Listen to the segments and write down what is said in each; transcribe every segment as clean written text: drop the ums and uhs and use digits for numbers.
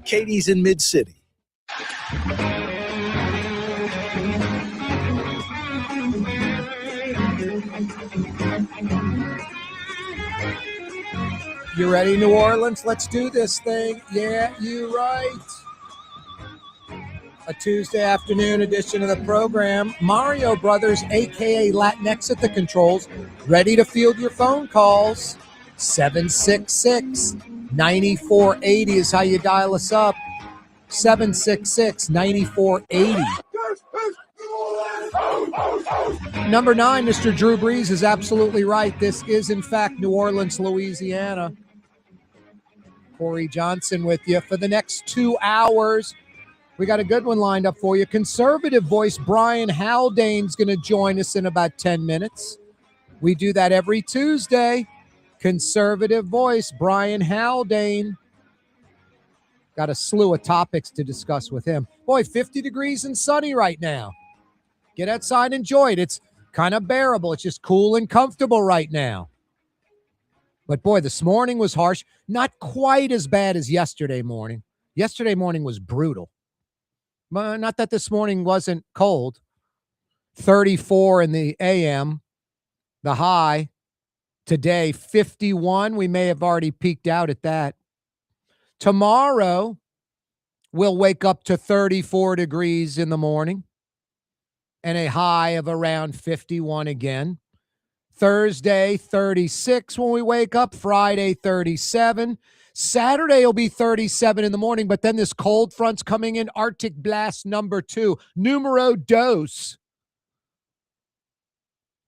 Katie's in Mid-City. You ready, New Orleans? Let's do this thing. Yeah, you right. A Tuesday afternoon edition of the program. Mario Brothers, a.k.a. Latinx at the controls, ready to field your phone calls. 766-9480 is how you dial us up. 766-9480. Number 9, Mr. Drew Brees is absolutely right. This is, in fact, New Orleans, Louisiana. Corey Johnson with you for the next 2 hours. We got a good one lined up for you. Conservative voice Brian Haldane's going to join us in about 10 minutes. We do that every Tuesday. Conservative voice Brian Haldane. Got a slew of topics to discuss with him. Boy, 50 degrees and sunny right now. Get outside and enjoy it. It's kind of bearable. It's just cool and comfortable right now. But boy, this morning was harsh. Not quite as bad as yesterday morning. Yesterday morning was brutal. Not that this morning wasn't cold. 34 in the AM, the high. Today, 51. We may have already peaked out at that. Tomorrow, we'll wake up to 34 degrees in the morning and a high of around 51 again. Thursday, 36 when we wake up. Friday, 37. Saturday will be 37 in the morning, but then this cold front's coming in. Arctic blast number 2, numero dos.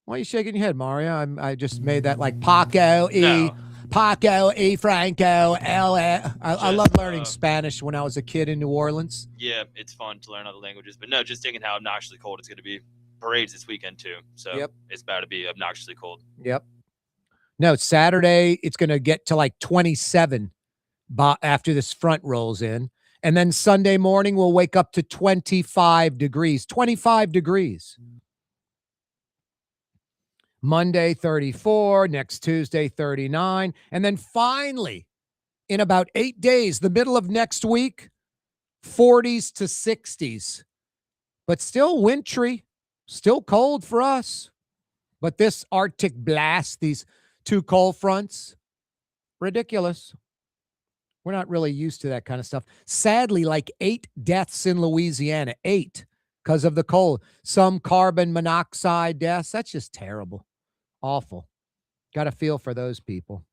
Why are you shaking your head, Mario? I just made that like Paco E. Franco, L.A. I love learning Spanish when I was a kid in New Orleans. Yeah, it's fun to learn other languages. But no, just thinking how obnoxiously cold it's going to be. Parades this weekend, too. So It's about to be obnoxiously cold. Yep. No, Saturday, it's going to get to like 27 after this front rolls in. And then Sunday morning, we'll wake up to 25 degrees. 25 degrees. Monday, 34. Next Tuesday, 39. And then finally, in about 8 days, the middle of next week, 40s to 60s. But still wintry, still cold for us. But this Arctic blast, these 2 cold fronts, ridiculous. We're not really used to that kind of stuff. Sadly, like 8 deaths in Louisiana, 8 because of the cold. Some carbon monoxide deaths. That's just terrible. Awful. Got to feel for those people.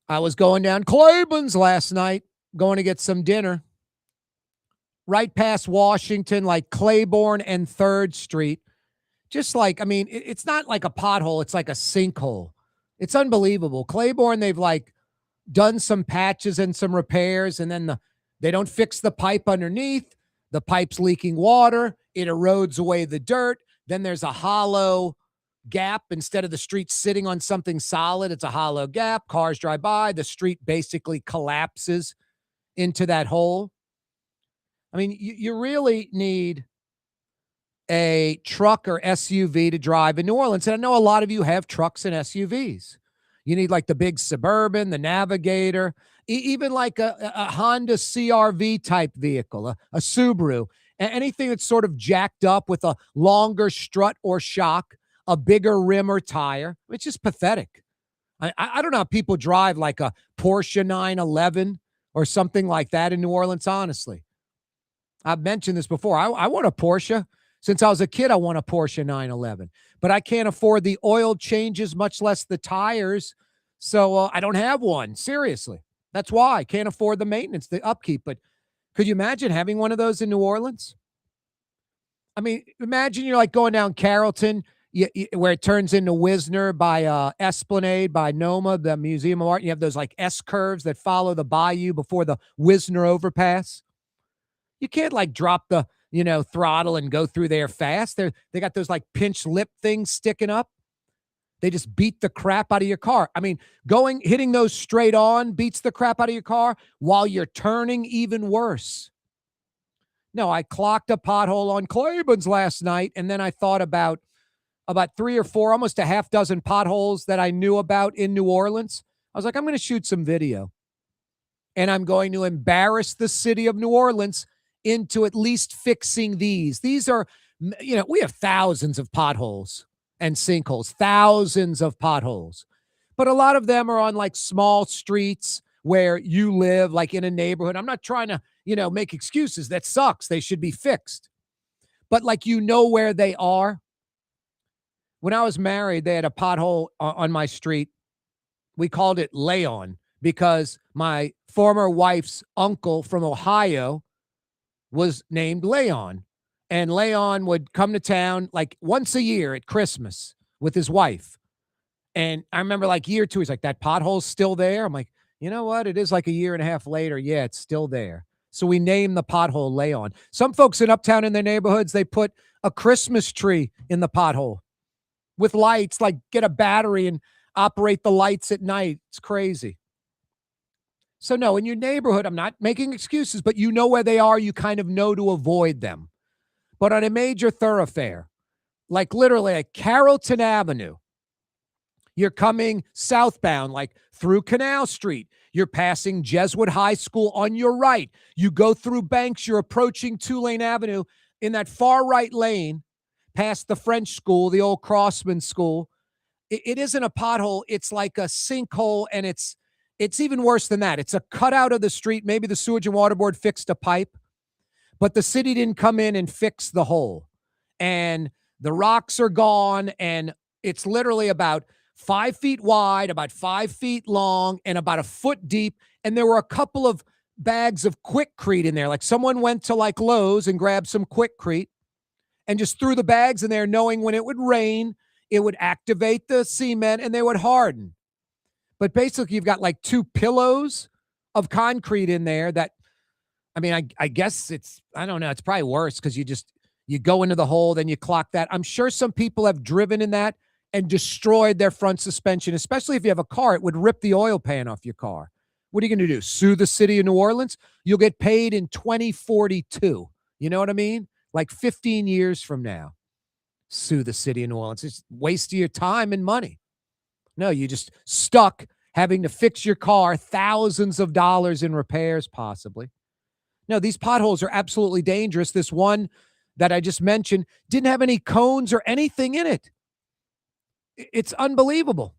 I was going down Claiborne's last night, going to get some dinner. Right past Washington, like Claiborne and 3rd Street. Just like, I mean, it's not like a pothole. It's like a sinkhole. It's unbelievable. Claiborne, they've like done some patches and some repairs, and then they don't fix the pipe underneath. The pipe's leaking water. It erodes away the dirt. Then there's a hollow gap. Instead of the street sitting on something solid, it's a hollow gap. Cars drive by. The street basically collapses into that hole. I mean, you really need a truck or SUV to drive in New Orleans. And I know a lot of you have trucks and SUVs. You need like the big Suburban, the Navigator, even like a Honda CRV type vehicle, a Subaru, anything that's sort of jacked up with a longer strut or shock, a bigger rim or tire. It's just pathetic. I don't know how people drive like a Porsche 911 or something like that in New Orleans, honestly. I've mentioned this before. I want a Porsche. Since I was a kid, I want a Porsche 911. But I can't afford the oil changes, much less the tires. So I don't have one. Seriously. That's why I can't afford the maintenance, the upkeep. But could you imagine having one of those in New Orleans? I mean, imagine you're like going down Carrollton, where it turns into Wisner by Esplanade, by Noma, the Museum of Art. You have those like S-curves that follow the bayou before the Wisner overpass. You can't like drop the, throttle and go through there fast. They got those like pinch lip things sticking up. They just beat the crap out of your car. I mean, hitting those straight on beats the crap out of your car while you're turning, even worse. No, I clocked a pothole on Claiborne's last night, and then I thought about 3 or 4, almost a half dozen potholes that I knew about in New Orleans. I was like, I'm going to shoot some video. and I'm going to embarrass the city of New Orleans into at least fixing these. These are, we have thousands of potholes and sinkholes, thousands of potholes. But a lot of them are on like small streets where you live, like in a neighborhood. I'm not trying to, make excuses. That sucks. They should be fixed. But like, where they are. When I was married, they had a pothole on my street. We called it Leon because my former wife's uncle from Ohio was named Leon. And Leon would come to town like once a year at Christmas with his wife. And I remember like year two, he's like, that pothole's still there. I'm like, you know what? It is like a year and a half later. Yeah, it's still there. So we named the pothole Leon. Some folks in Uptown in their neighborhoods, they put a Christmas tree in the pothole with lights, like get a battery and operate the lights at night. It's crazy. So no, in your neighborhood, I'm not making excuses, but where they are. You kind of know to avoid them. But on a major thoroughfare, like literally at Carrollton Avenue, you're coming southbound, like through Canal Street. You're passing Jesuit High School on your right. You go through Banks. You're approaching Tulane Avenue in that far right lane, past the French school, the old Crossman school. It isn't a pothole. It's like a sinkhole, and it's even worse than that. It's a cutout of the street. Maybe the Sewage and Water Board fixed a pipe, but the city didn't come in and fix the hole. And the rocks are gone, and it's literally about 5 feet wide, about 5 feet long, and about a foot deep. And there were a couple of bags of Quikrete in there. Like someone went to like Lowe's and grabbed some Quikrete and just threw the bags in there, knowing when it would rain, it would activate the cement and they would harden. But basically, you've got like 2 pillows of concrete in there that, I mean, I guess I don't know. It's probably worse because you go into the hole, then you clock that. I'm sure some people have driven in that and destroyed their front suspension, especially if you have a car. It would rip the oil pan off your car. What are you going to do? Sue the city of New Orleans? You'll get paid in 2042. You know what I mean? Like 15 years from now. Sue the city of New Orleans. It's a waste of your time and money. No, you just stuck having to fix your car, thousands of dollars in repairs possibly. No, these potholes are absolutely dangerous. This one that I just mentioned didn't have any cones or anything in it. It's unbelievable.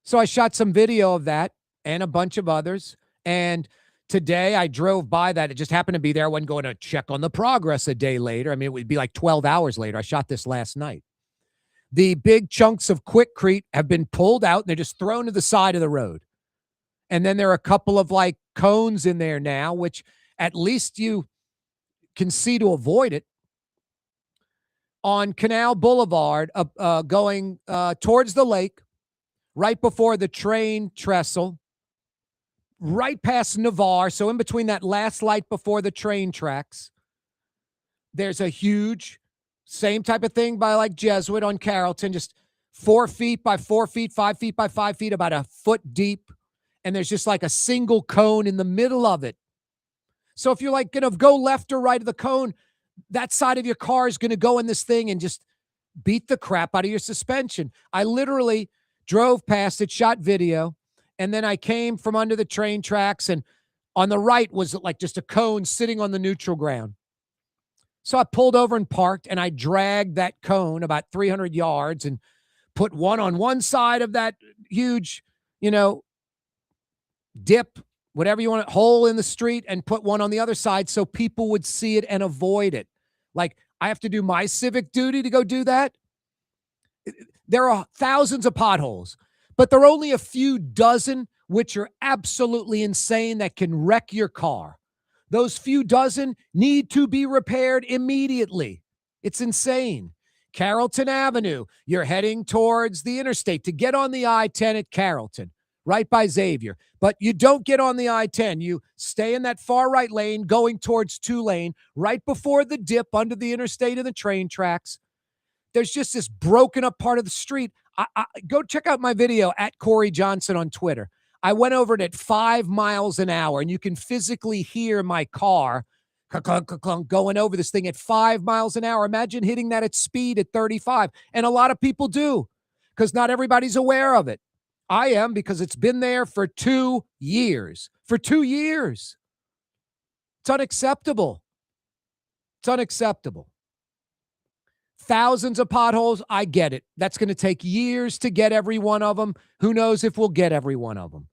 So I shot some video of that and a bunch of others. And today I drove by that. It just happened to be there. I wasn't going to check on the progress a day later. I mean, it would be like 12 hours later. I shot this last night. The big chunks of Quikrete have been pulled out and they're just thrown to the side of the road. And then there are a couple of like cones in there now, which at least you can see to avoid it. On Canal Boulevard, going towards the lake, right before the train trestle, right past Navarre. So in between that last light before the train tracks, there's a huge, same type of thing by like Jesuit on Carrollton, just 4 feet by 4 feet, 5 feet by 5 feet, about a foot deep. And there's just like a single cone in the middle of it. So if you're like going to go left or right of the cone, that side of your car is going to go in this thing and just beat the crap out of your suspension. I literally drove past it, shot video, and then I came from under the train tracks, and on the right was like just a cone sitting on the neutral ground. So I pulled over and parked, and I dragged that cone about 300 yards and put one on one side of that huge, dip, whatever you want, hole in the street, and put one on the other side so people would see it and avoid it. Like, I have to do my civic duty to go do that. There are thousands of potholes, but there are only a few dozen which are absolutely insane that can wreck your car. Those few dozen need to be repaired immediately. It's insane. Carrollton Avenue, you're heading towards the interstate to get on the I-10 at Carrollton, right by Xavier. But you don't get on the I-10. You stay in that far right lane going towards Tulane, right before the dip under the interstate and the train tracks. There's just this broken up part of the street. Go check out my video at Corey Johnson on Twitter. I went over it at 5 miles an hour, and you can physically hear my car going over this thing at 5 miles an hour. Imagine hitting that at speed at 35. And a lot of people do, because not everybody's aware of it. I am, because it's been there for 2 years. For 2 years. It's unacceptable. It's unacceptable. Thousands of potholes, I get it. That's going to take years to get every one of them. Who knows if we'll get every one of them.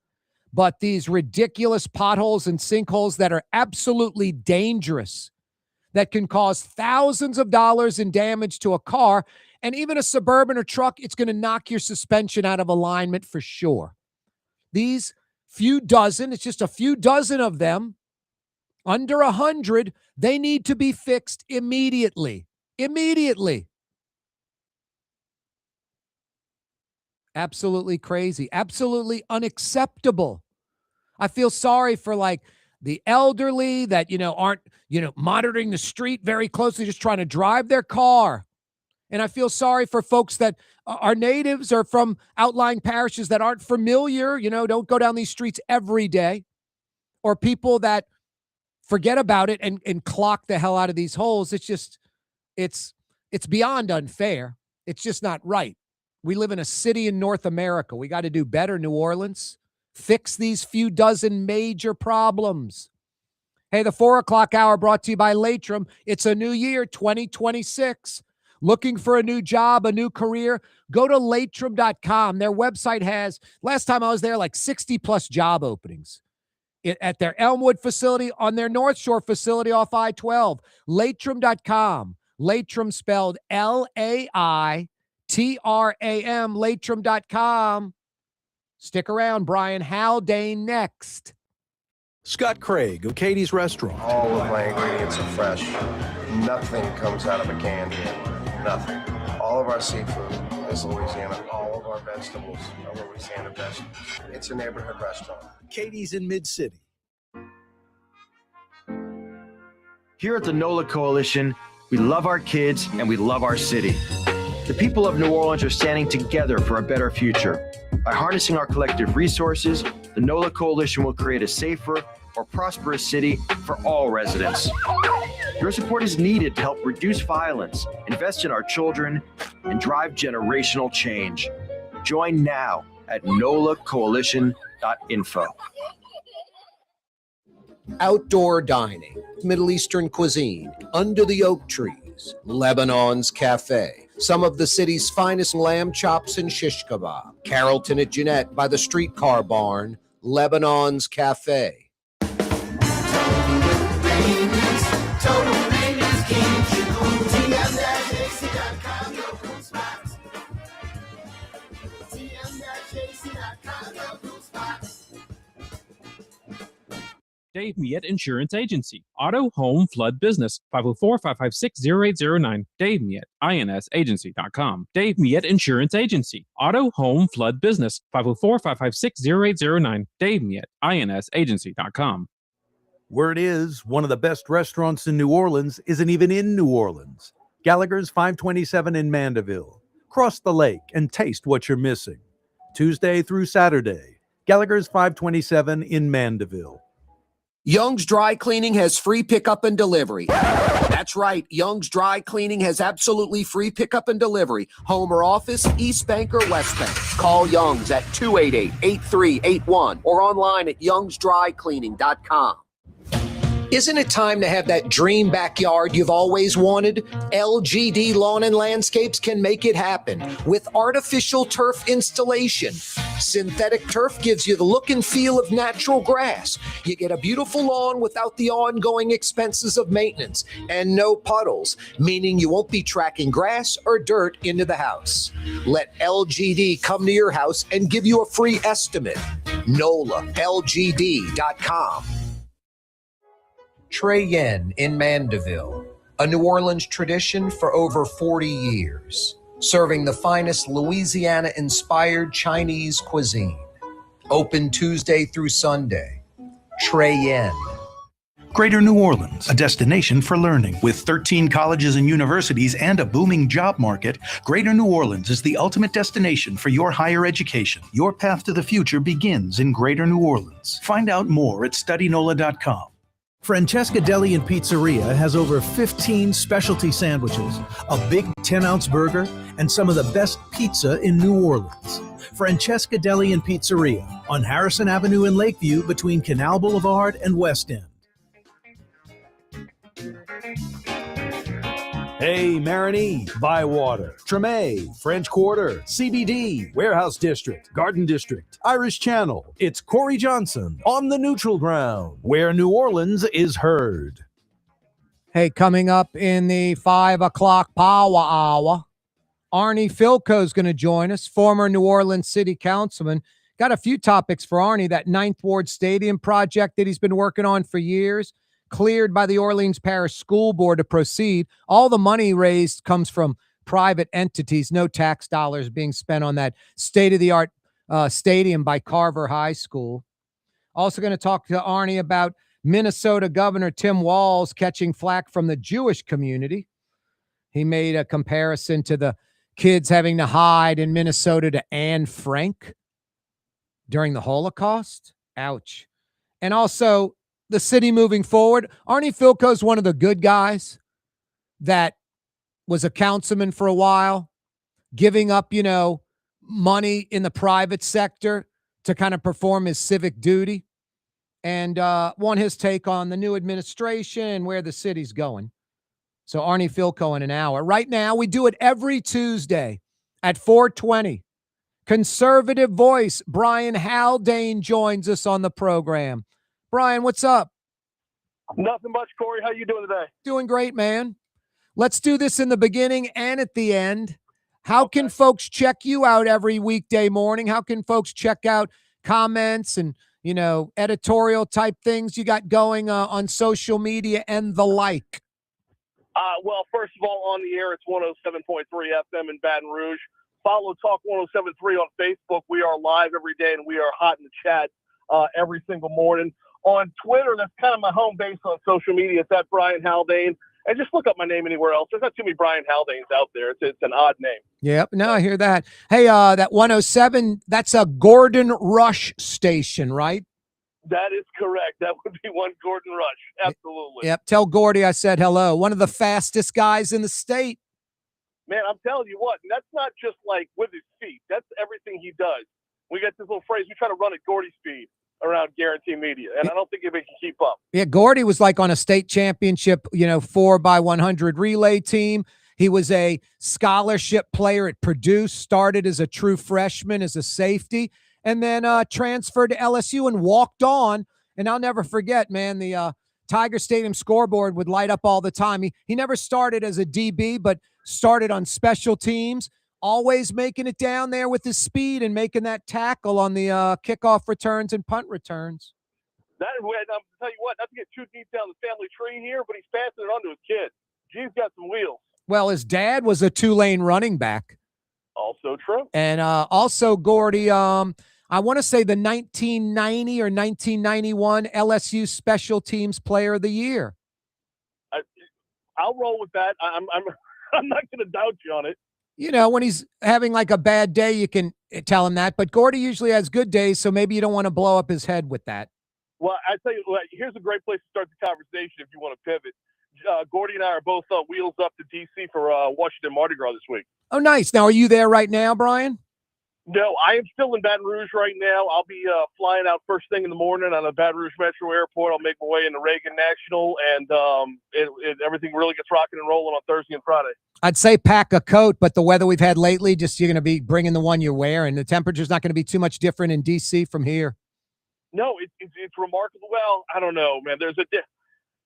But these ridiculous potholes and sinkholes that are absolutely dangerous, that can cause thousands of dollars in damage to a car, and even a Suburban or truck, it's going to knock your suspension out of alignment for sure. These few dozen, it's just a few dozen of them, under 100, they need to be fixed immediately. Immediately. Absolutely crazy. Absolutely unacceptable. I feel sorry for like the elderly that, aren't, monitoring the street very closely, just trying to drive their car. And I feel sorry for folks that are natives or from outlying parishes that aren't familiar, don't go down these streets every day, or people that forget about it and clock the hell out of these holes. It's just, it's beyond unfair. It's just not right. We live in a city in North America. We got to do better, New Orleans. Fix these few dozen major problems. Hey, the 4 o'clock hour brought to you by Latrim. It's a new year, 2026. Looking for a new job, a new career? Go to Latrim.com. Their website has, last time I was there, like 60 plus job openings. At their Elmwood facility, on their North Shore facility off I-12. Latrim.com. Latrim spelled L-A-I-T-R-A-M. Latrim.com. Stick around. Brian Haldane next. Scott Craig of Katie's Restaurant. All of my ingredients are fresh. Nothing comes out of a can here. Nothing. All of our seafood is Louisiana. All of our vegetables are Louisiana vegetables. It's a neighborhood restaurant. Katie's in Mid-City. Here at the Nola Coalition, we love our kids and we love our city. The people of New Orleans are standing together for a better future. By harnessing our collective resources, the Nola Coalition will create a safer, more prosperous city for all residents. Your support is needed to help reduce violence, invest in our children, and drive generational change. Join now at nolacoalition.info. Outdoor dining, Middle Eastern cuisine, under the oak trees, Lebanon's Cafe, some of the city's finest lamb chops and shish kebab, Carrollton at Jeanette by the streetcar barn, Lebanon's Cafe. Dave Miette Insurance Agency. Auto, home, flood, business. 504-556-0809. Dave Miette, insagency.com. Dave Miette Insurance Agency. Auto, home, flood, business. 504-556-0809. Dave Miette, insagency.com. Word is, one of the best restaurants in New Orleans isn't even in New Orleans. Gallagher's 527 in Mandeville. Cross the lake and taste what you're missing. Tuesday through Saturday, Gallagher's 527 in Mandeville. Young's Dry Cleaning has free pickup and delivery. That's right. Young's Dry Cleaning has absolutely free pickup and delivery. Home or office, East Bank or West Bank. Call Young's at 288-8381 or online at youngsdrycleaning.com. Isn't it time to have that dream backyard you've always wanted? LGD Lawn and Landscapes can make it happen with artificial turf installation. Synthetic turf gives you the look and feel of natural grass. You get a beautiful lawn without the ongoing expenses of maintenance and no puddles, meaning you won't be tracking grass or dirt into the house. Let LGD come to your house and give you a free estimate. NolaLGD.com. Trey Yen in Mandeville, a New Orleans tradition for over 40 years, serving the finest Louisiana-inspired Chinese cuisine. Open Tuesday through Sunday. Trey Yen. Greater New Orleans, a destination for learning. With 13 colleges and universities and a booming job market, Greater New Orleans is the ultimate destination for your higher education. Your path to the future begins in Greater New Orleans. Find out more at studynola.com. Francesca Deli and Pizzeria has over 15 specialty sandwiches, a big 10-ounce burger, and some of the best pizza in New Orleans. Francesca Deli and Pizzeria on Harrison Avenue in Lakeview between Canal Boulevard and West End. Hey, Marigny, Bywater, Tremay, French Quarter, CBD, Warehouse District, Garden District, Irish Channel. It's Corey Johnson on the neutral ground, where New Orleans is heard. Hey, coming up in the 5 o'clock power hour, Arnie Filko is going to join us, former New Orleans City Councilman. Got a few topics for Arnie. That Ninth Ward Stadium project that he's been working on for years, cleared by the Orleans Parish School Board to proceed. All the money raised comes from private entities, no tax dollars being spent on that state-of-the-art stadium by Carver High School. Also going to talk to Arnie about Minnesota Governor Tim Walz catching flack from the Jewish community. He made a comparison to the kids having to hide in Minnesota to Anne Frank during the Holocaust. Ouch. And also the city moving forward. Arnie Filko is one of the good guys that was a councilman for a while, giving up, money in the private sector to kind of perform his civic duty, and want his take on the new administration and where the city's going. So Arnie Filko in an hour. Right now, we do it every Tuesday at 4:20. Conservative voice Brian Haldane joins us on the program. Brian, what's up? Nothing much, Corey. How you doing today? Doing great, man. Let's do this in the beginning and at the end. How can folks check you out every weekday morning? How can folks check out comments and, editorial type things you got going on social media and the like? Well, first of all, on the air, it's 107.3 FM in Baton Rouge. Follow Talk 107.3 on Facebook. We are live every day, and we are hot in the chat every single morning. On Twitter, that's kind of my home base on social media. It's at Brian Haldane. And just look up my name anywhere else. There's not too many Brian Haldanes out there. It's an odd name. Yep. No, I hear that. Hey, that 107, that's a Gordon Rush station, right? That is correct. That would be one Gordon Rush. Absolutely. Yep. Tell Gordy I said hello. One of the fastest guys in the state. Man, I'm telling you what, and that's not just like with his feet. That's everything he does. We got this little phrase, we try to run at Gordy speed around Guarantee Media, and I don't think anybody can keep up. Yeah, Gordy was like on a state championship, 4x100 relay team. He was a scholarship player at Purdue, started as a true freshman as a safety, and then transferred to LSU and walked on. And I'll never forget, man, the Tiger Stadium scoreboard would light up all the time. He never started as a DB, but started on special teams, always making it down there with his speed and making that tackle on the kickoff returns and punt returns. That is, I'll tell you what, not to get too deep down the family tree here, but he's passing it on to his kid. G's got some wheels. Well, his dad was a Tulane running back. Also true. And also, Gordy, I want to say the 1990 or 1991 LSU Special Teams Player of the Year. I'll roll with that. I'm not going to doubt you on it. When he's having like a bad day, you can tell him that. But Gordy usually has good days, so maybe you don't want to blow up his head with that. Well, I tell you what, here's a great place to start the conversation if you want to pivot. Gordy and I are both wheels up to D.C. for Washington Mardi Gras this week. Oh, nice. Now, are you there right now, Brian? No, I am still in Baton Rouge right now. I'll be flying out first thing in the morning on the Baton Rouge Metro Airport. I'll make my way into Reagan National, and everything really gets rocking and rolling on Thursday and Friday. I'd say pack a coat, but the weather we've had lately, just you're going to be bringing the one you're wearing. The temperature's not going to be too much different in D.C. from here. No, it's remarkable. Well, I don't know, man. There's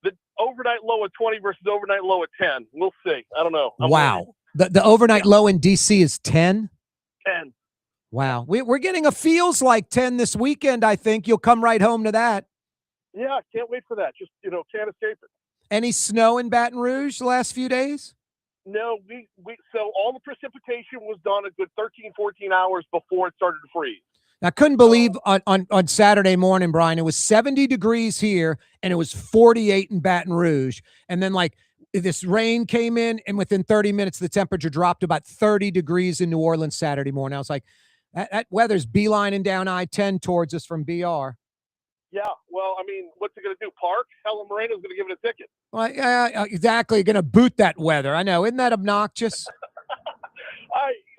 the overnight low of 20 versus overnight low of 10. We'll see. I don't know. Wow. The overnight low in D.C. is 10? 10. Wow. We're getting a feels like 10 this weekend, I think. You'll come right home to that. Yeah, can't wait for that. Just, can't escape it. Any snow in Baton Rouge the last few days? No, so all the precipitation was done a good 13, 14 hours before it started to freeze. I couldn't believe on Saturday morning, Brian, it was 70 degrees here and it was 48 in Baton Rouge. And then this rain came in and within 30 minutes, the temperature dropped to about 30 degrees in New Orleans Saturday morning. I was like, that weather's beelining down I-10 towards us from BR. Yeah, well, I mean, what's it going to do? Park? Helen Moreno's going to give it a ticket. Well, exactly. Going to boot that weather. I know. Isn't that obnoxious?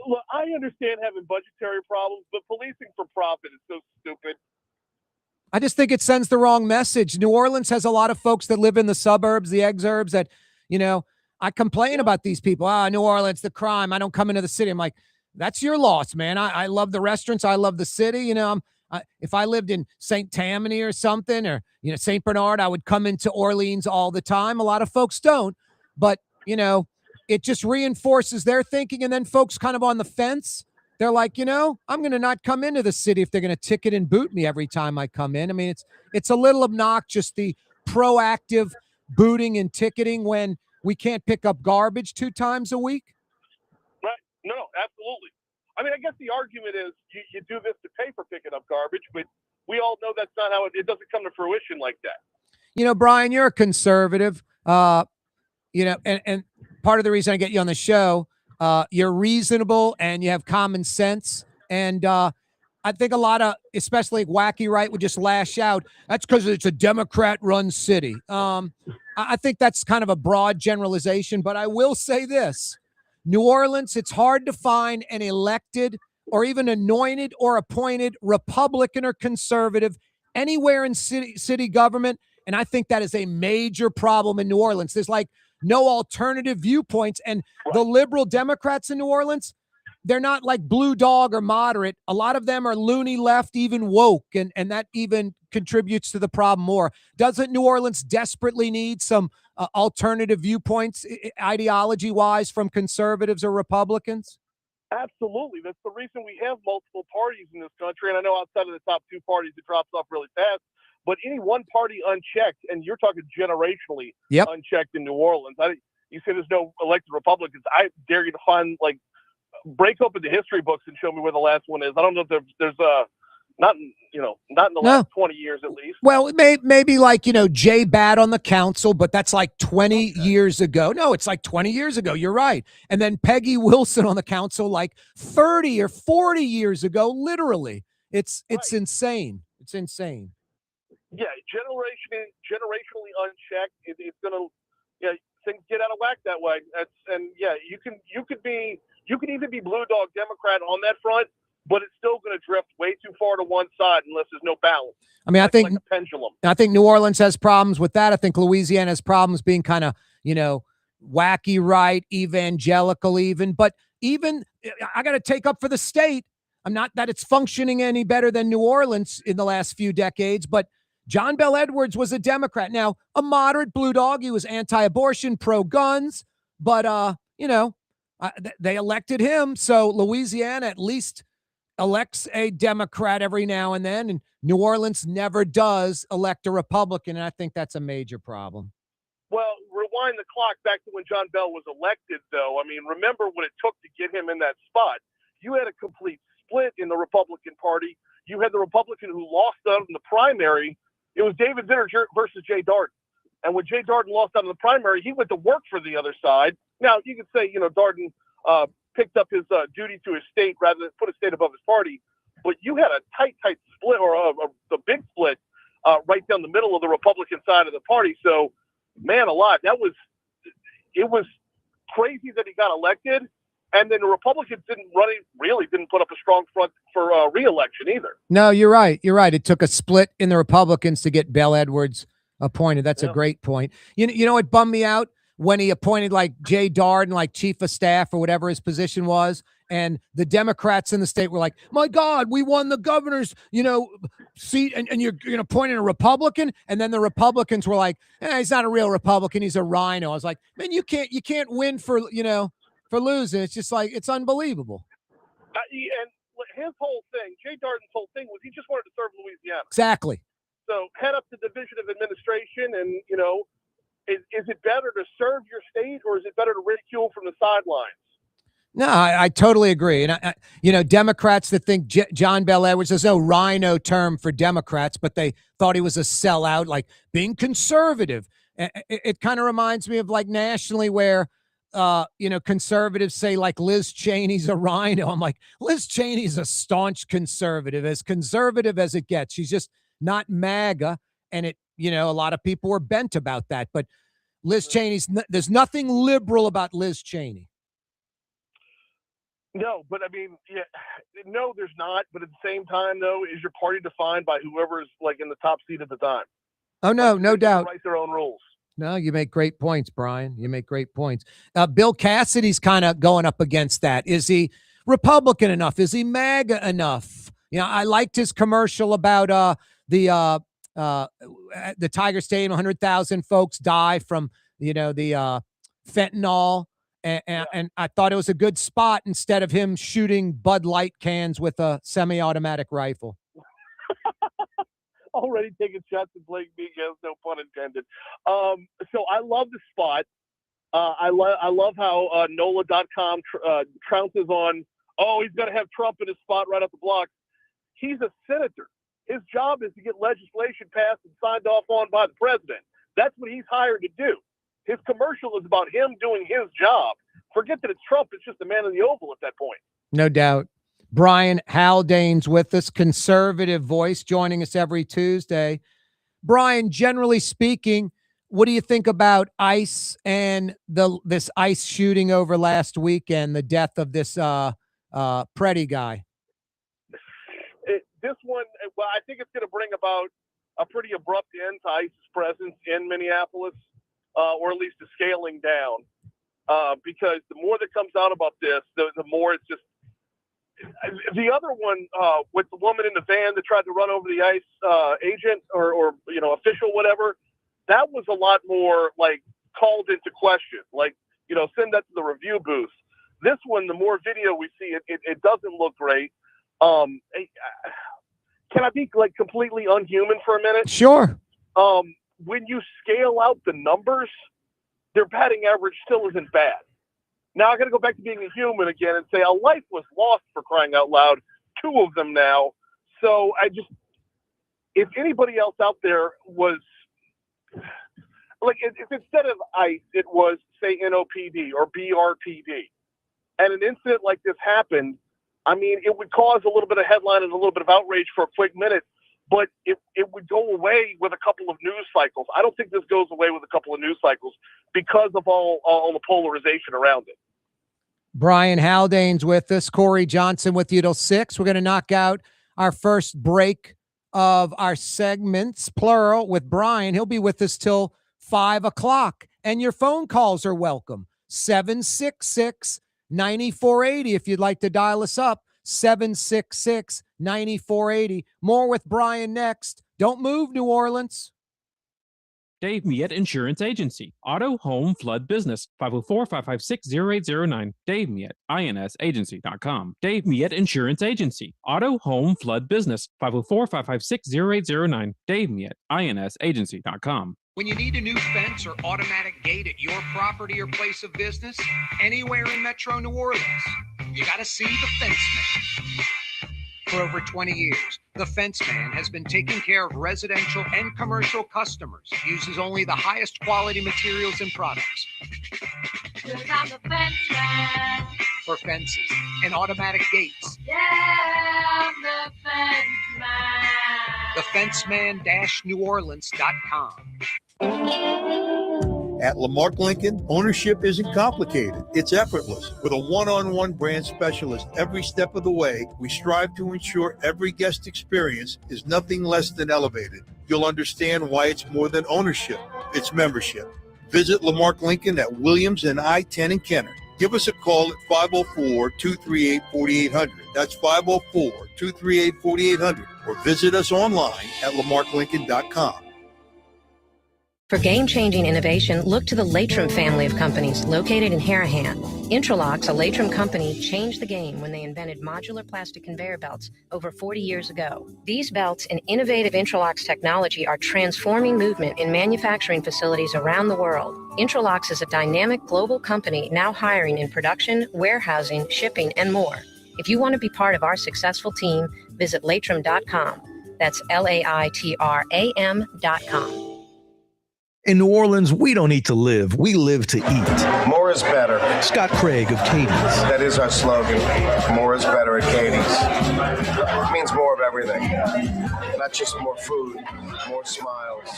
Look, I understand having budgetary problems, but policing for profit is so stupid. I just think it sends the wrong message. New Orleans has a lot of folks that live in the suburbs, the exurbs that, I complain about these people. New Orleans, the crime. I don't come into the city. I'm like, that's your loss, man. I love the restaurants. I love the city. If I lived in St. Tammany or something, or, St. Bernard, I would come into Orleans all the time. A lot of folks don't, but, it just reinforces their thinking. And then folks kind of on the fence, they're like, I'm going to not come into the city if they're going to ticket and boot me every time I come in. I mean, it's a little obnoxious, the proactive booting and ticketing when we can't pick up garbage 2 times a week. Right? No, absolutely. I mean, I guess the argument is you do this to pay for picking up garbage, but we all know that's not how it doesn't come to fruition like that. Brian, you're a conservative, and part of the reason I get you on the show, you're reasonable and you have common sense. And I think a lot of, especially wacky right, would just lash out. That's because it's a Democrat-run city. I think that's kind of a broad generalization, but I will say this. New Orleans, it's hard to find an elected or even anointed or appointed Republican or conservative anywhere in city government. And I think that is a major problem in New Orleans. There's like no alternative viewpoints. And the liberal Democrats in New Orleans, they're not like blue dog or moderate. A lot of them are loony left, even woke. And that even contributes to the problem more. Doesn't New Orleans desperately need some alternative viewpoints, ideology-wise, from conservatives or Republicans? Absolutely. That's the reason we have multiple parties in this country. And I know outside of the top 2 parties, it drops off really fast. But any one party unchecked, and you're talking generationally unchecked in New Orleans. You say there's no elected Republicans. I dare you to find, break open the history books and show me where the last one is. I don't know if there's not in the last 20 years at least. Well, maybe Jay Batt on the council, but that's like 20 years ago. No, it's like 20 years ago. You're right. And then Peggy Wilson on the council, like 30 or 40 years ago, literally. It's insane. It's insane. Yeah, generationally unchecked, it's gonna, things get out of whack that way. You can even be blue dog Democrat on that front, but it's still going to drift way too far to one side unless there's no balance. I mean, I think like a pendulum. I think New Orleans has problems with that. I think Louisiana has problems being kind of wacky right, evangelical even, but even I got to take up for the state. I'm not that it's functioning any better than New Orleans in the last few decades, but John Bel Edwards was a Democrat. Now, a moderate blue dog. He was anti-abortion, pro-guns, but, they elected him. So Louisiana at least elects a Democrat every now and then, and New Orleans never does elect a Republican, and I think that's a major problem. Well, rewind the clock back to when John Bell was elected, though. I mean, remember what it took to get him in that spot. You had a complete split in the Republican Party. You had the Republican who lost out in the primary. It was David Vitter versus Jay Darden. And when Jay Darden lost out in the primary, he went to work for the other side. Now, you could say, Darden picked up his duty to his state rather than put a state above his party. But you had a tight split, or a big split right down the middle of the Republican side of the party. So, man alive, it was crazy that he got elected. And then the Republicans didn't put up a strong front for re-election either. No, you're right. You're right. It took a split in the Republicans to get Bel Edwards appointed. That's a great point. You know what bummed me out? When he appointed like Jay Darden, like chief of staff or whatever his position was, and the Democrats in the state were like, my God, we won the governor's, seat, and you're going to appoint a Republican? And then the Republicans were like, he's not a real Republican. He's a rhino. I was like, man, you can't win for losing. It's just like, it's unbelievable. And his whole thing, Jay Darden's whole thing was he just wanted to serve Louisiana. Exactly. So head up the Division of Administration and, is it better to serve your state or is it better to ridicule from the sidelines? No, I totally agree. And, Democrats that think John Bel Edwards, there's no rhino term for Democrats, but they thought he was a sellout, like being conservative. It kind of reminds me of like nationally where, conservatives say like Liz Cheney's a rhino. I'm like, Liz Cheney's a staunch conservative as it gets. She's just not MAGA. And a lot of people were bent about that. But Liz Cheney's, there's nothing liberal about Liz Cheney. No, but I mean, yeah, no, there's not. But at the same time, though, is your party defined by whoever's like in the top seat at the time? Oh, no, Like, no they doubt. write their own rules. No, you make great points, Brian. You make great points. Bill Cassidy's kind of going up against that. Is he Republican enough? Is he MAGA enough? You know, I liked his commercial about the Tiger Stadium. 100,000 folks die from the fentanyl, and I thought it was a good spot instead of him shooting Bud Light cans with a semi-automatic rifle. Already taking shots at Blake Miguez, no pun intended. So I love the spot. I love how Nola.com trounces on, he's going to have Trump in his spot right off the block. He's a senator. His job is to get legislation passed and signed off on by the president. That's what he's hired to do. His commercial is about him doing his job. Forget that it's Trump. It's just the man in the Oval at that point. No doubt. Brian Haldane's with us, conservative voice, joining us every Tuesday. Brian, generally speaking, what do you think about ICE and this ICE shooting over last weekend, the death of this Preddy guy? This one, well, I think it's going to bring about a pretty abrupt end to ICE's presence in Minneapolis, or at least a scaling down, because the more that comes out about this, the more it's just. The other one with the woman in the van that tried to run over the ICE agent or official, whatever, that was a lot more like called into question. Like, send that to the review booth. This one, the more video we see, it doesn't look great. Can I be like completely unhuman for a minute? Sure. When you scale out the numbers, their batting average still isn't bad. Now I got to go back to being a human again and say a life was lost, for crying out loud. 2 of them now. So if anybody else out there was like, if instead of ICE, it was say NOPD or BRPD, and an incident like this happened, I mean, it would cause a little bit of headline and a little bit of outrage for a quick minute, but it would go away with a couple of news cycles. I don't think this goes away with a couple of news cycles because of all the polarization around it. Brian Haldane's with us. Corey Johnson with you till 6. We're going to knock out our first break of our segments, plural, with Brian. He'll be with us till 5 o'clock. And your phone calls are welcome. 766-9480 if you'd like to dial us up. 766-9480. More with Brian next. Don't move, New Orleans. Dave Miette Insurance Agency. Auto, home, flood, business. 504-556-0809. Dave Miette, INSagency.com. Dave Miette Insurance Agency. Auto, home, flood, business. 504-556-0809. Dave Miette, INSagency.com. When you need a new fence or automatic gate at your property or place of business, anywhere in Metro New Orleans, you got to see the Fence Man. For over 20 years, the Fence Man has been taking care of residential and commercial customers. Uses only the highest quality materials and products. Cause I'm the Fence Man. For fences and automatic gates. Yeah, I'm the Fence Man. TheFenceman-NewOrleans.com. At Lamarck Lincoln, ownership isn't complicated. It's effortless. With a one-on-one brand specialist every step of the way, we strive to ensure every guest experience is nothing less than elevated. You'll understand why it's more than ownership. It's membership. Visit Lamarck Lincoln at Williams and I-10 in Kenner. Give us a call at 504-238-4800. That's 504-238-4800. Or visit us online at lamarcklincoln.com. For game-changing innovation, look to the Latrim family of companies located in Harahan. Intralox, a Latrim company, changed the game when they invented modular plastic conveyor belts over 40 years ago. These belts and innovative Intralox technology are transforming movement in manufacturing facilities around the world. Intralox is a dynamic global company now hiring in production, warehousing, shipping, and more. If you want to be part of our successful team, visit Latrim.com. That's LAITRAM.com. In New Orleans, we don't eat to live, we live to eat. More is better. Scott Craig of Katie's. That is our slogan. More is better at Katie's. It means more of everything. Not just more food, more smiles,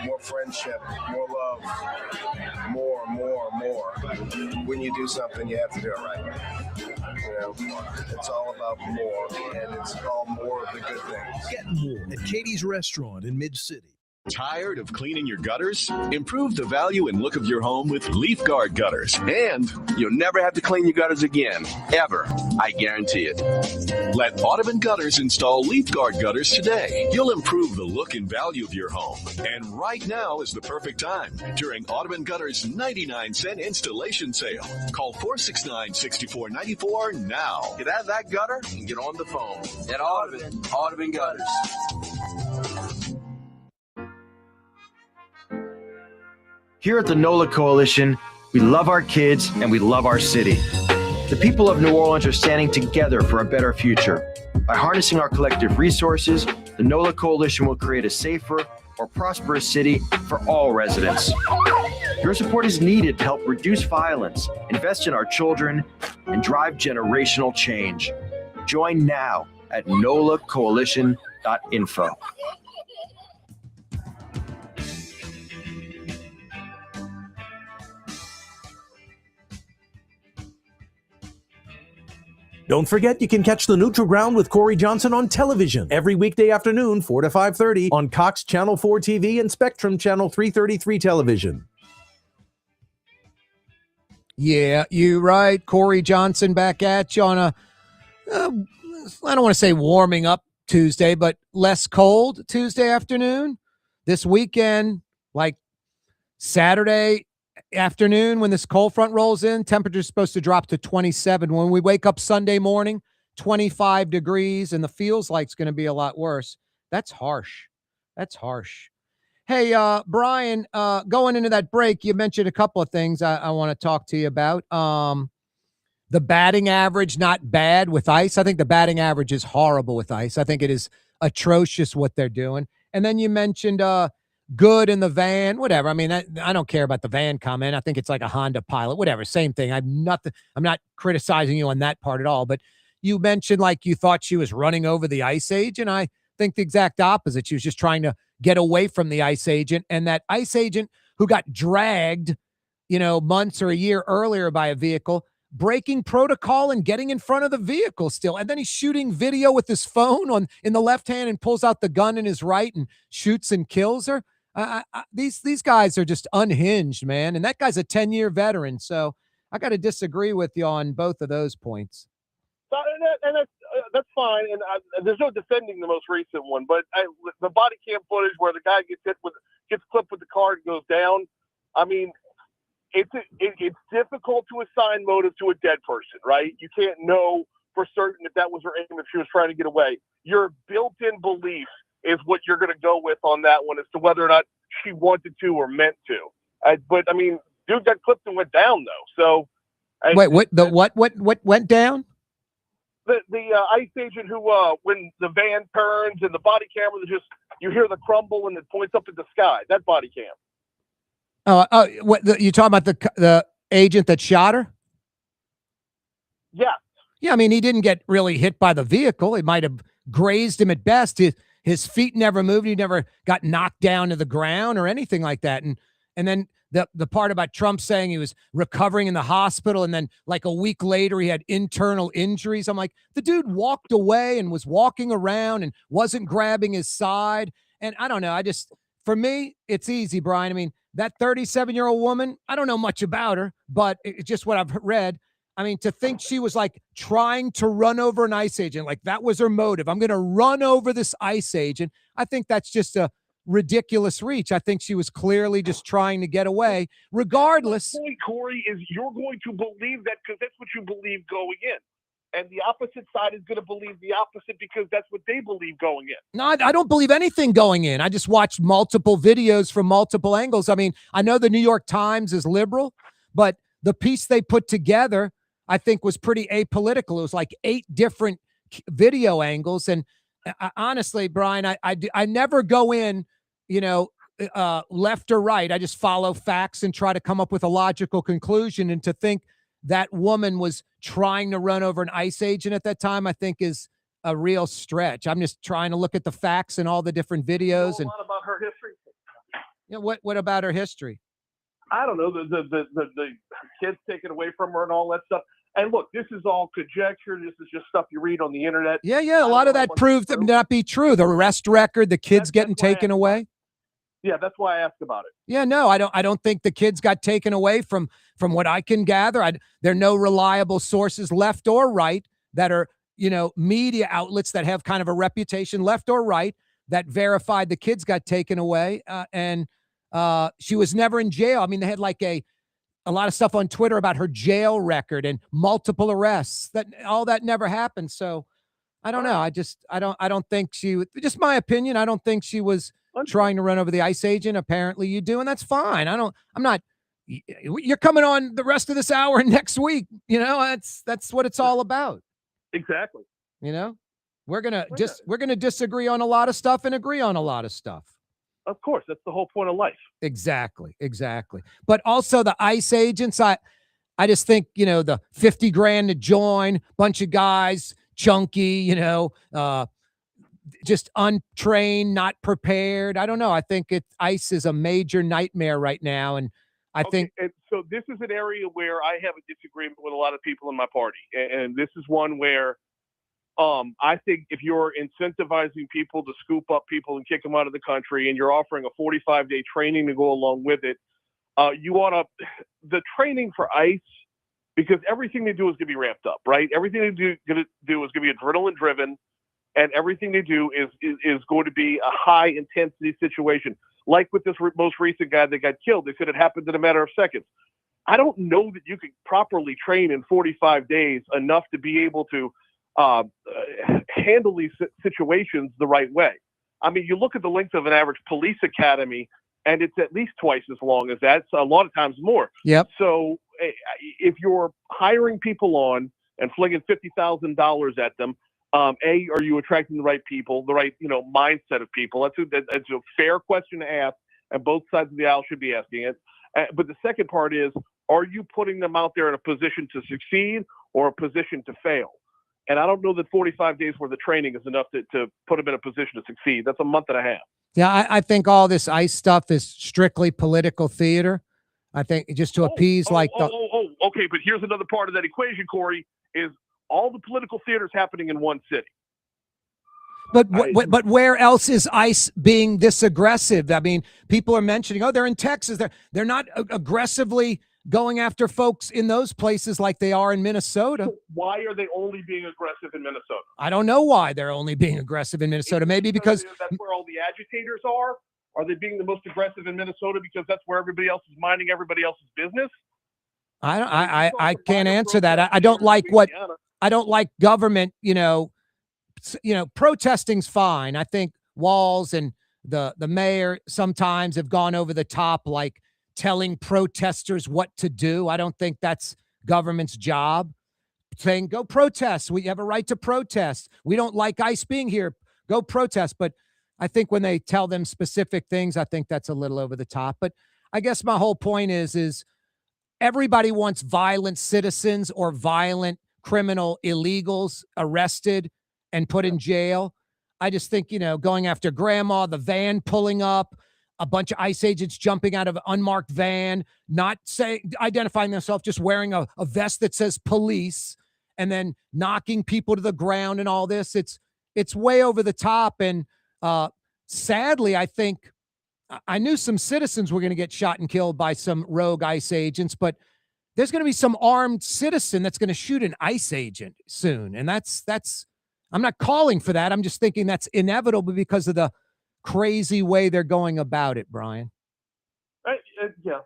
more friendship, more love. More. When you do something, you have to do it right. You know, it's all about more, and it's all more of the good things. Get more at Katie's Restaurant in Mid-City. Tired of cleaning your gutters? Improve the value and look of your home with Leaf Guard gutters. And you'll never have to clean your gutters again, ever. I guarantee it. Let Audubon Gutters install Leaf Guard gutters today. You'll improve the look and value of your home. And right now is the perfect time during Audubon Gutters' 99-cent installation sale. Call 469-6494 now. Get out of that gutter and get on the phone. At Audubon Gutters. Here at the Nola Coalition, we love our kids and we love our city. The people of New Orleans are standing together for a better future. By harnessing our collective resources, the Nola Coalition will create a safer, more prosperous city for all residents. Your support is needed to help reduce violence, invest in our children, and drive generational change. Join now at nolacoalition.info. Don't forget, you can catch the Neutral Ground with Corey Johnson on television every weekday afternoon, 4 to 5:30 on Cox Channel 4 TV and Spectrum Channel 333 television. Yeah, you're right. Corey Johnson back at you on a, I don't want to say warming up Tuesday, but less cold Tuesday afternoon. This weekend, like Saturday afternoon when this cold front rolls in, temperature's supposed to drop to 27. When we wake up Sunday morning, 25 degrees, and the feels like it's going to be a lot worse. That's harsh. That's harsh. Hey, Brian, going into that break, you mentioned a couple of things I want to talk to you about. The batting average, not bad with ice. I think the batting average is horrible with ice. I think it is atrocious what they're doing. And then you mentioned good in the van, whatever. I mean, I don't care about the van comment. I think it's like a Honda Pilot, whatever. Same thing. I'm not criticizing you on that part at all. But you mentioned like you thought she was running over the ice age, and I think the exact opposite. She was just trying to get away from the ice agent, and that ice agent who got dragged, months or a year earlier by a vehicle, breaking protocol and getting in front of the vehicle still. And then he's shooting video with his phone in the left hand and pulls out the gun in his right and shoots and kills her. These guys are just unhinged, man. And that guy's a 10-year veteran. So I got to disagree with you on both of those points. That's fine. And there's no defending the most recent one, but the body cam footage where the guy gets clipped with the car and goes down. I mean, it's difficult to assign motive to a dead person, right? You can't know for certain if that was her aim, if she was trying to get away. Your built-in belief is what you're going to go with on that one as to whether or not she wanted to or meant to. But I mean, dude got clipped and went down though. So wait, what went down? The ice agent who, when the van turns and the body camera, you hear the crumble and it points up at the sky. That body cam. You talking about the agent that shot her? Yeah. Yeah, I mean, he didn't get really hit by the vehicle. It might have grazed him at best. His feet never moved. He never got knocked down to the ground or anything like that. And then the part about Trump saying he was recovering in the hospital and then like a week later he had internal injuries. I'm like, the dude walked away and was walking around and wasn't grabbing his side. And I don't know. For me, it's easy, Brian. I mean, that 37-year-old woman, I don't know much about her, but it's just what I've read. I mean, to think she was like trying to run over an ICE agent, like that was her motive. I'm going to run over this ICE agent. I think that's just a ridiculous reach. I think she was clearly just trying to get away. Regardless, the point, Corey, is you're going to believe that because that's what you believe going in. And the opposite side is going to believe the opposite because that's what they believe going in. No, I don't believe anything going in. I just watched multiple videos from multiple angles. I mean, I know the New York Times is liberal, but the piece they put together, I think, was pretty apolitical. It was like 8 different video angles. And honestly, Brian, I never go in, left or right. I just follow facts and try to come up with a logical conclusion. And to think that woman was trying to run over an ICE agent at that time, I think is a real stretch. I'm just trying to look at the facts and all the different videos. You know a lot about her history. What about her history? I don't know, the kids taken away from her and all that stuff. And look, this is all conjecture. This is just stuff you read on the internet. Yeah. A lot of that proved to not be true. The arrest record, the kids getting taken away. Yeah, that's why I asked about it. Yeah, no, I don't think the kids got taken away from what I can gather. There are no reliable sources, left or right, that are, media outlets that have kind of a reputation, left or right, that verified the kids got taken away. And she was never in jail. I mean, they had like a lot of stuff on Twitter about her jail record and multiple arrests. That all that never happened. So I don't know. I don't think she, just my opinion, I don't think she was trying to run over the ICE agent. Apparently you do, and that's fine. I'm not, you're coming on the rest of this hour next week. That's what it's all about. Exactly. We're going to disagree on a lot of stuff and agree on a lot of stuff. Of course, that's the whole point of life. Exactly. But also the ICE agents, I just think, the 50 grand to join, bunch of guys, chunky, just untrained, not prepared. I don't know. I think ICE is a major nightmare right now. And I think. And so this is an area where I have a disagreement with a lot of people in my party. And this is one where I think if you're incentivizing people to scoop up people and kick them out of the country, and you're offering a 45-day training to go along with it, you want the training for ICE, because everything they do is going to be ramped up, right? Everything they do is going to be adrenaline driven. And everything they do is going to be a high intensity situation. Like with this most recent guy that got killed, they said it happened in a matter of seconds. I don't know that you can properly train in 45 days enough to be able to handle these situations the right way. I mean, you look at the length of an average police academy, and it's at least twice as long as that. So a lot of times more. Yep. So if you're hiring people on and flinging $50,000 at them, are you attracting the right people, the right, mindset of people? That's a fair question to ask, and both sides of the aisle should be asking it. But the second part is, are you putting them out there in a position to succeed or a position to fail? And I don't know that 45 days worth of training is enough to put them in a position to succeed. That's a month and a half. Yeah, I think all this ICE stuff is strictly political theater. I think just to appease okay. But here's another part of that equation, Corey, is all the political theater is happening in one city. But where else is ICE being this aggressive? I mean, people are mentioning, they're in Texas. They're not aggressively going after folks in those places like they are in Minnesota. So why are they only being aggressive in Minnesota? I don't know why they're only being aggressive in Minnesota. Maybe because that's where all the agitators are. Are they being the most aggressive in Minnesota because that's where everybody else is minding everybody else's business? I can't answer that. I don't like government, protesting's fine. I think Walz and the mayor sometimes have gone over the top, like telling protesters what to do. I don't think that's government's job. Saying, go protest. We have a right to protest. We don't like ICE being here. Go protest. But I think when they tell them specific things, I think that's a little over the top. But I guess my whole point is everybody wants violent citizens or violent criminal illegals arrested and put in jail. I just think, going after grandma, the van pulling up, a bunch of ICE agents jumping out of an unmarked van, not identifying themselves, just wearing a vest that says police, and then knocking people to the ground and all this. It's way over the top. And sadly, I think I knew some citizens were going to get shot and killed by some rogue ICE agents, but there's going to be some armed citizen that's going to shoot an ICE agent soon. And that's, I'm not calling for that. I'm just thinking that's inevitable because of the crazy way they're going about it, Brian. Yeah,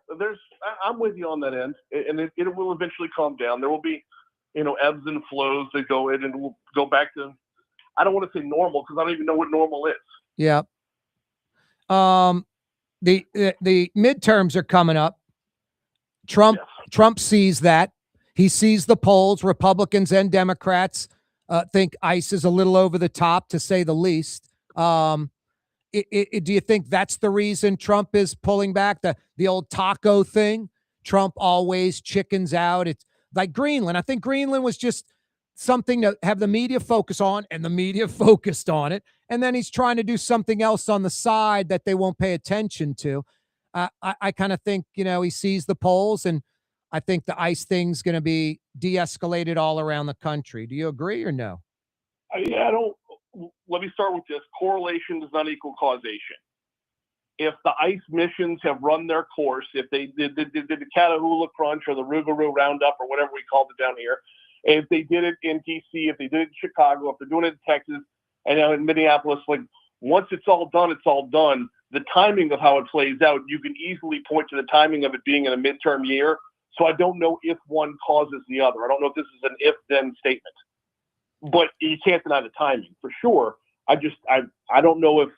I'm with you on that end, and it will eventually calm down. There will be, ebbs and flows that go in, and we'll go back to, I don't want to say normal because I don't even know what normal is. Yeah. The midterms are coming up. Trump sees that. He sees the polls. Republicans and Democrats think ICE is a little over the top, to say the least. Do you think that's the reason Trump is pulling back? The old taco thing? Trump always chickens out. It's like Greenland. I think Greenland was just something to have the media focus on, and the media focused on it. And then he's trying to do something else on the side that they won't pay attention to. I kind of think, he sees the polls, and I think the ICE thing's going to be de-escalated all around the country. Do you agree or no? I don't. Let me start with this. Correlation does not equal causation. If the ICE missions have run their course, if they did the Catahoula Crunch or the Rougarou Roundup or whatever we called it down here, if they did it in D.C., if they did it in Chicago, if they're doing it in Texas, and now in Minneapolis, like once it's all done, it's all done. The timing of how it plays out, you can easily point to the timing of it being in a midterm year. So I don't know if one causes the other. I don't know if this is an if-then statement. But you can't deny the timing for sure. I don't know if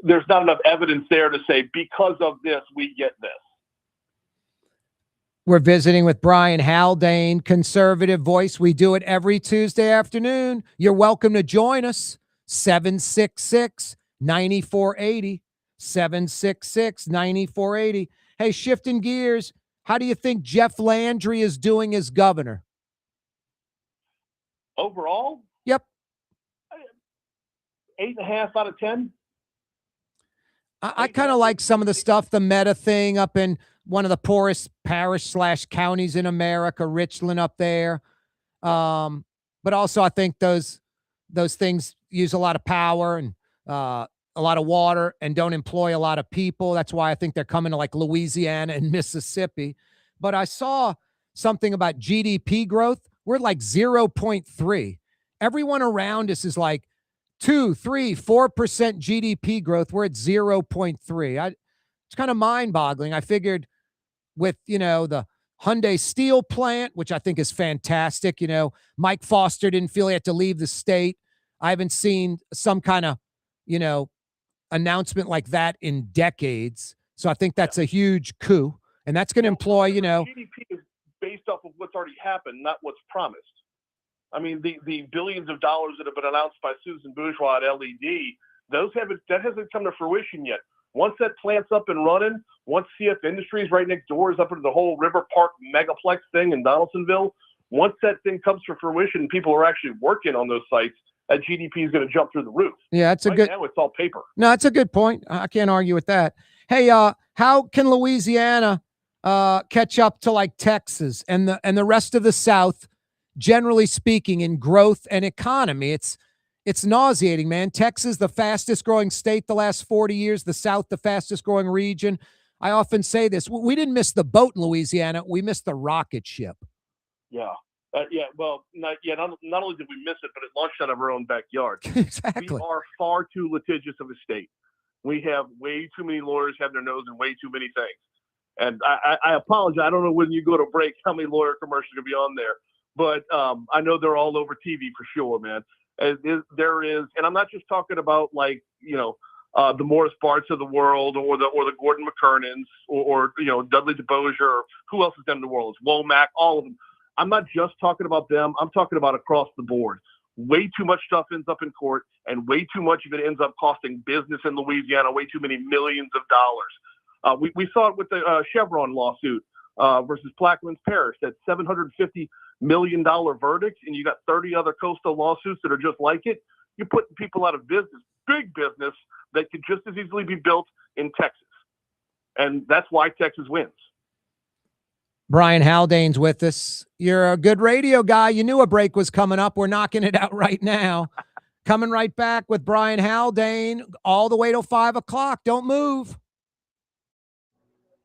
there's not enough evidence there to say because of this we get this. We're visiting with Brian Haldane, conservative voice. We do it every Tuesday afternoon. You're welcome to join us. 766-9480. 766-9480. Hey, shifting gears. How do you think Jeff Landry is doing as governor? Overall? Yep. 8.5 out of 10. I kind of like some of the stuff, the meta thing up in one of the poorest parish/counties in America, Richland up there. But also I think those things use a lot of power and a lot of water and don't employ a lot of people. That's why I think they're coming to like Louisiana and Mississippi. But I saw something about GDP growth. We're like 0.3. Everyone around us is like 2, 3, 4% GDP growth. We're at 0.3. It's kind of mind-boggling. I figured with, the Hyundai steel plant, which I think is fantastic. Mike Foster didn't feel he had to leave the state. I haven't seen some kind of, announcement like that in decades. So I think that's a huge coup. And that's going to employ, GDP is based off of what's already happened, not what's promised. I mean, the billions of dollars that have been announced by Susan Bourgeois at LED, that hasn't come to fruition yet. Once that plant's up and running, once CF Industries right next door is up into the whole River Park megaplex thing in Donaldsonville, once that thing comes to fruition, people are actually working on those sites, that GDP is going to jump through the roof. Yeah, that's right now it's all paper. No, that's a good point. I can't argue with that. Hey, how can Louisiana catch up to like Texas and the rest of the South, generally speaking, in growth and economy? It's nauseating, man. Texas, the fastest growing state the last 40 years, the South, the fastest growing region. I often say this. We didn't miss the boat in Louisiana. We missed the rocket ship. Yeah. Well, not only did we miss it, but it launched out of our own backyard. Exactly. We are far too litigious of a state. We have way too many lawyers have their nose in way too many things. And I apologize. I don't know when you go to break how many lawyer commercials are going to be on there. But I know they're all over TV for sure, man. There is, and I'm not just talking about like, the Morris Barts of the world or the Gordon McKernans or Dudley DeBosier or who else is done in the world? It's Womack, all of them. I'm not just talking about them. I'm talking about across the board. Way too much stuff ends up in court, and way too much of it ends up costing business in Louisiana way too many millions of dollars. We saw it with the Chevron lawsuit versus Plaquemines Parish, that $750 million verdict, and you got 30 other coastal lawsuits that are just like it. You're putting people out of business, big business, that could just as easily be built in Texas. And that's why Texas wins. Brian Haldane's with us. You're a good radio guy. You knew a break was coming up. We're knocking it out right now. Coming right back with Brian Haldane all the way till 5 o'clock. Don't move.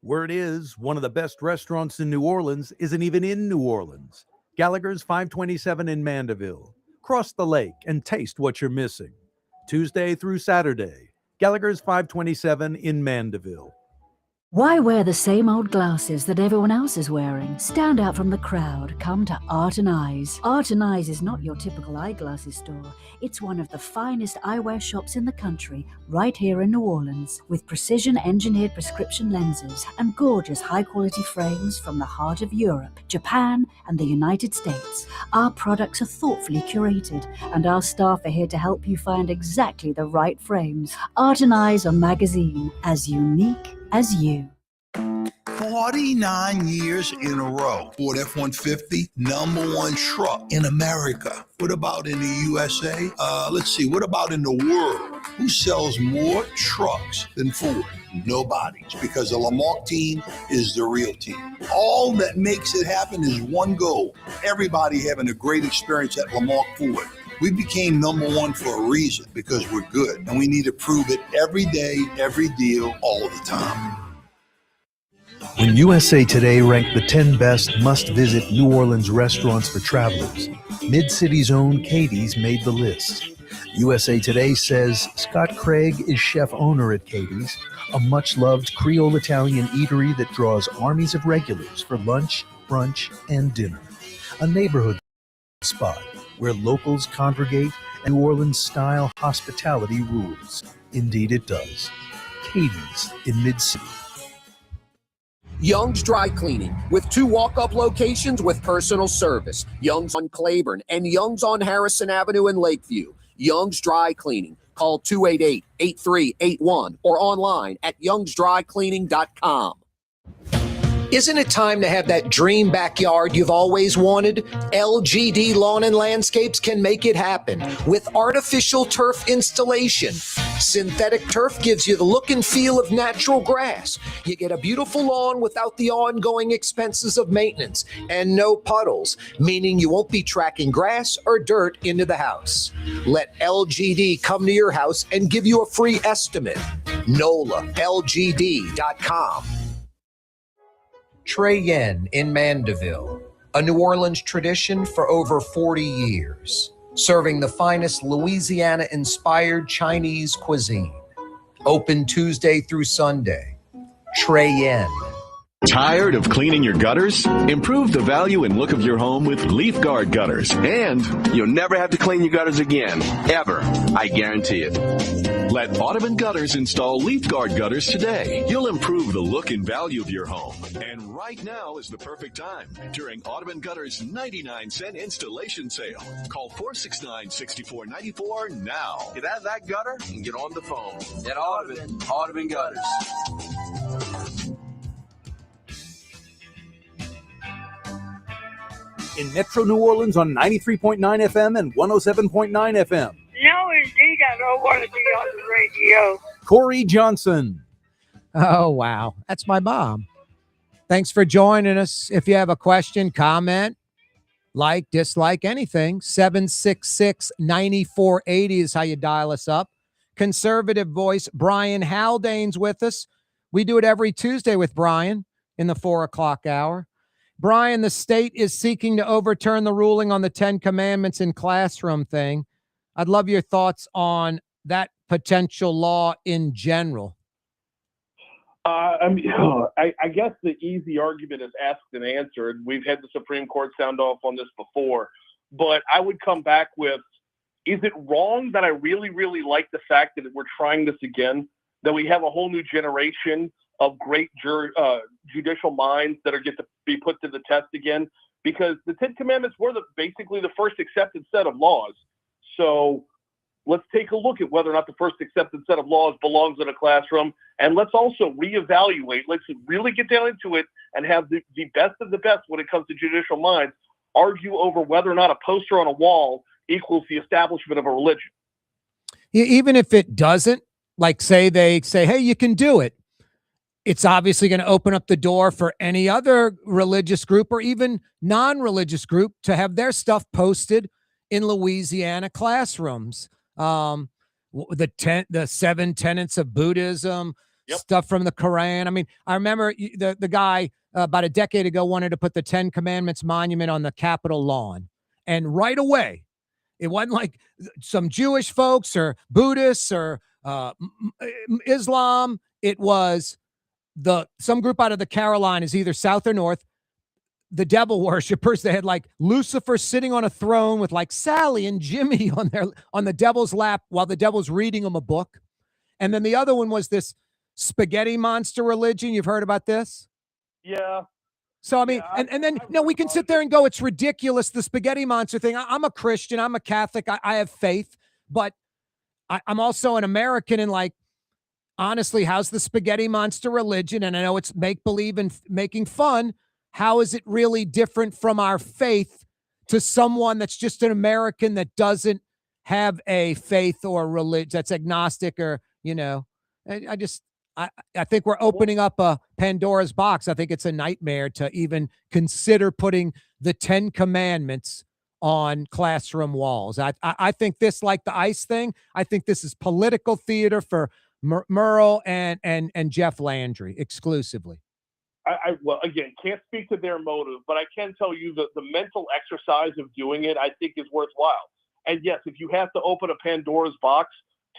Word is, one of the best restaurants in New Orleans isn't even in New Orleans. Gallagher's 527 in Mandeville. Cross the lake and taste what you're missing. Tuesday through Saturday, Gallagher's 527 in Mandeville. Why wear the same old glasses that everyone else is wearing? Stand out from the crowd. Come to Art and Eyes. Art and Eyes is not your typical eyeglasses store. It's one of the finest eyewear shops in the country, right here in New Orleans, with precision-engineered prescription lenses and gorgeous high-quality frames from the heart of Europe, Japan, and the United States. Our products are thoughtfully curated, and our staff are here to help you find exactly the right frames. Art and Eyes on magazine, as unique as you. 49 years in a row. Ford F-150, #1 truck in America. What about in the USA? Let's see, what about in the world? Who sells more trucks than Ford? Nobody. It's because the Lamarck team is the real team. All that makes it happen is one goal. Everybody having a great experience at Lamarck Ford. We became #1 for a reason, because we're good. And we need to prove it every day, every deal, all the time. When USA Today ranked the 10 best must-visit New Orleans restaurants for travelers, Mid-City's own Katie's made the list. USA Today says Scott Craig is chef-owner at Katie's, a much-loved Creole Italian eatery that draws armies of regulars for lunch, brunch, and dinner. A neighborhood spot where locals congregate and New Orleans-style hospitality rules. Indeed it does. Katie's in Mid-City. Young's Dry Cleaning, with 2 walk-up locations with personal service. Young's on Claiborne and Young's on Harrison Avenue in Lakeview. Young's Dry Cleaning. Call 288-8381 or online at youngsdrycleaning.com. Isn't it time to have that dream backyard you've always wanted? LGD Lawn and Landscapes can make it happen with artificial turf installation. Synthetic turf gives you the look and feel of natural grass. You get a beautiful lawn without the ongoing expenses of maintenance and no puddles, meaning you won't be tracking grass or dirt into the house. Let LGD come to your house and give you a free estimate. NOLALGD.com. Trey Yen in Mandeville, a New Orleans tradition for over 40 years, serving the finest Louisiana-inspired Chinese cuisine. Open Tuesday through Sunday. Trey Yen. Tired of cleaning your gutters? Improve the value and look of your home with Leaf Guard gutters, and you'll never have to clean your gutters again, ever. I guarantee it. Let Audubon Gutters install Leaf Guard gutters today. You'll improve the look and value of your home. And right now is the perfect time during Audubon Gutters' 99-cent installation sale. Call 469-6494 now. Get out of that gutter and get on the phone. At Audubon Gutters. In Metro New Orleans on 93.9 FM and 107.9 FM. No, indeed, I don't want to be on the radio. Corey Johnson. Oh, wow. That's my mom. Thanks for joining us. If you have a question, comment, like, dislike, anything, 766-9480 is how you dial us up. Conservative voice Brian Haldane's with us. We do it every Tuesday with Brian in the 4 o'clock hour. Brian, the state is seeking to overturn the ruling on the 10 Commandments in classroom thing. I'd love your thoughts on that potential law in general. I guess the easy argument is asked and answered. We've had the Supreme Court sound off on this before, but I would come back with, is it wrong that I really, really like the fact that we're trying this again, that we have a whole new generation of great judicial minds that are get to be put to the test again? Because the 10 Commandments were basically the first accepted set of laws. So let's take a look at whether or not the first accepted set of laws belongs in a classroom. And let's also reevaluate. Let's really get down into it and have the best of the best when it comes to judicial minds argue over whether or not a poster on a wall equals the establishment of a religion. Even if it doesn't, like they say, hey, you can do it. It's obviously going to open up the door for any other religious group or even non-religious group to have their stuff posted in Louisiana classrooms. The 7 tenets of Buddhism, stuff from the Quran. I mean, I remember the guy about a decade ago wanted to put the 10 Commandments monument on the Capitol lawn. And right away, it wasn't like some Jewish folks or Buddhists or Islam. It was some group out of the Carolinas, either south or north, the devil worshippers. They had like Lucifer sitting on a throne with like Sally and Jimmy on the devil's lap while the devil's reading them a book. And then the other one was this spaghetti monster religion. You've heard about this? Yeah. So, I mean, and then, no, we can sit there and go, it's ridiculous, the spaghetti monster thing. I'm a Christian. I'm a Catholic. I have faith. But I'm also an American, and like, honestly, how's the spaghetti monster religion? And I know it's make-believe and making fun. How is it really different from our faith to someone that's just an American that doesn't have a faith or religion, that's agnostic, or, I think we're opening up a Pandora's box. I think it's a nightmare to even consider putting the 10 Commandments on classroom walls. I think this, like the ICE thing, I think this is political theater for Merle and Jeff Landry exclusively. Well, again, can't speak to their motive, but I can tell you that the mental exercise of doing it, I think, is worthwhile. And yes, if you have to open a Pandora's box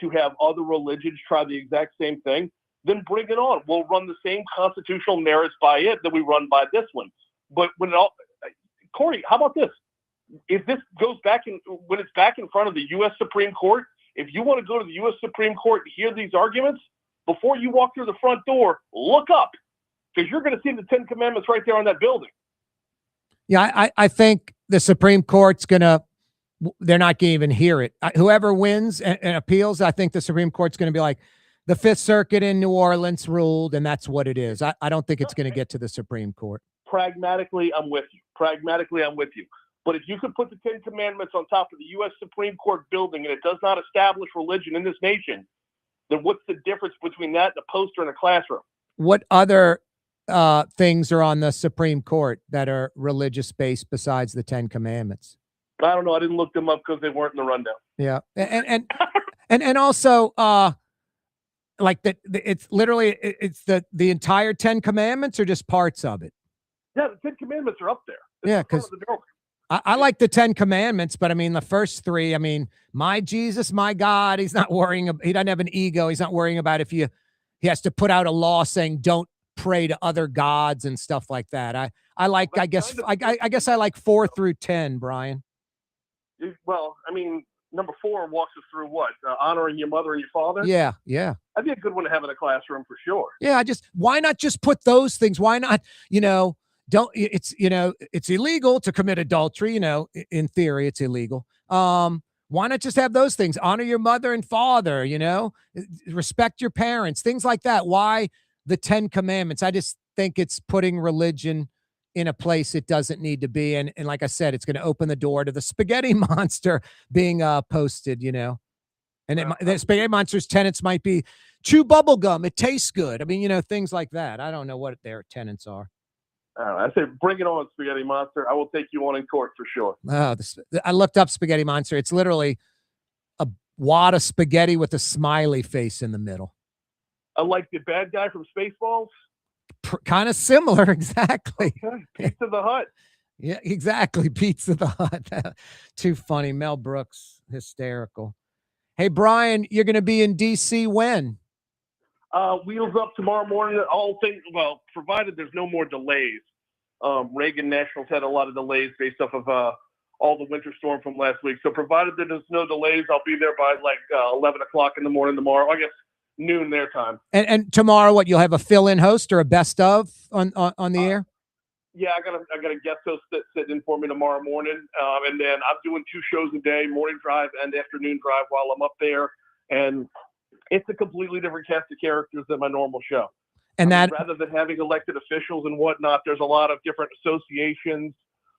to have other religions try the exact same thing, then bring it on. We'll run the same constitutional merits by it that we run by this one. But Corey, how about this? If this goes back when it's back in front of the U.S. Supreme Court, if you want to go to the U.S. Supreme Court and hear these arguments, before you walk through the front door, look up, because you're going to see the 10 Commandments right there on that building. Yeah, I think the Supreme Court's they're not going to even hear it. Whoever wins and appeals, I think the Supreme Court's going to be like, the Fifth Circuit in New Orleans ruled, and that's what it is. I don't think it's going to get to the Supreme Court. Pragmatically, I'm with you. But if you could put the 10 Commandments on top of the U.S. Supreme Court building and it does not establish religion in this nation, then what's the difference between that and a poster in a classroom? What other things are on the Supreme Court that are religious-based besides the 10 Commandments? I don't know. I didn't look them up because they weren't in the rundown. Yeah. And also, like it's literally, it's the entire 10 Commandments or just parts of it? Yeah, the 10 Commandments are up there. Yeah, because I like the 10 Commandments, but I mean, the first three, I mean, my Jesus, my God, he doesn't have an ego. He's not worrying about he has to put out a law saying don't pray to other gods and stuff like that. I guess I like 4 through 10, Brian. Well, I mean, number 4 walks us through what? Honoring your mother and your father? Yeah. That'd be a good one to have in a classroom for sure. Yeah, why not just put those things? Why not, it's illegal to commit adultery, in theory it's illegal. Why not just have those things? Honor your mother and father, respect your parents, things like that. Why the 10 Commandments? I just think it's putting religion in a place it doesn't need to be. And like I said, it's going to open the door to the spaghetti monster being posted, and the spaghetti monster's tenets might be chew bubble gum. It tastes good. I mean, things like that. I don't know what their tenets are. I say, bring it on, spaghetti monster. I will take you on in court for sure. I looked up spaghetti monster. It's literally a wad of spaghetti with a smiley face in the middle. Like the bad guy from Spaceballs? Kind of similar, exactly. Okay. Pizza the Hut. Yeah, exactly. Pizza the Hut. Too funny. Mel Brooks, hysterical. Hey, Brian, you're going to be in D.C. when? Wheels up tomorrow morning. All things, well, provided there's no more delays. Reagan Nationals had a lot of delays based off of all the winter storm from last week. So provided there's no delays, I'll be there by like 11 o'clock in the morning tomorrow. I guess noon their time. And tomorrow, what, you'll have a fill-in host or a best of on the air? Yeah, I got a guest host sitting in for me tomorrow morning, and then I'm doing 2 shows a day, morning drive and afternoon drive while I'm up there, and it's a completely different cast of characters than my normal show. And rather than having elected officials and whatnot, there's a lot of different associations,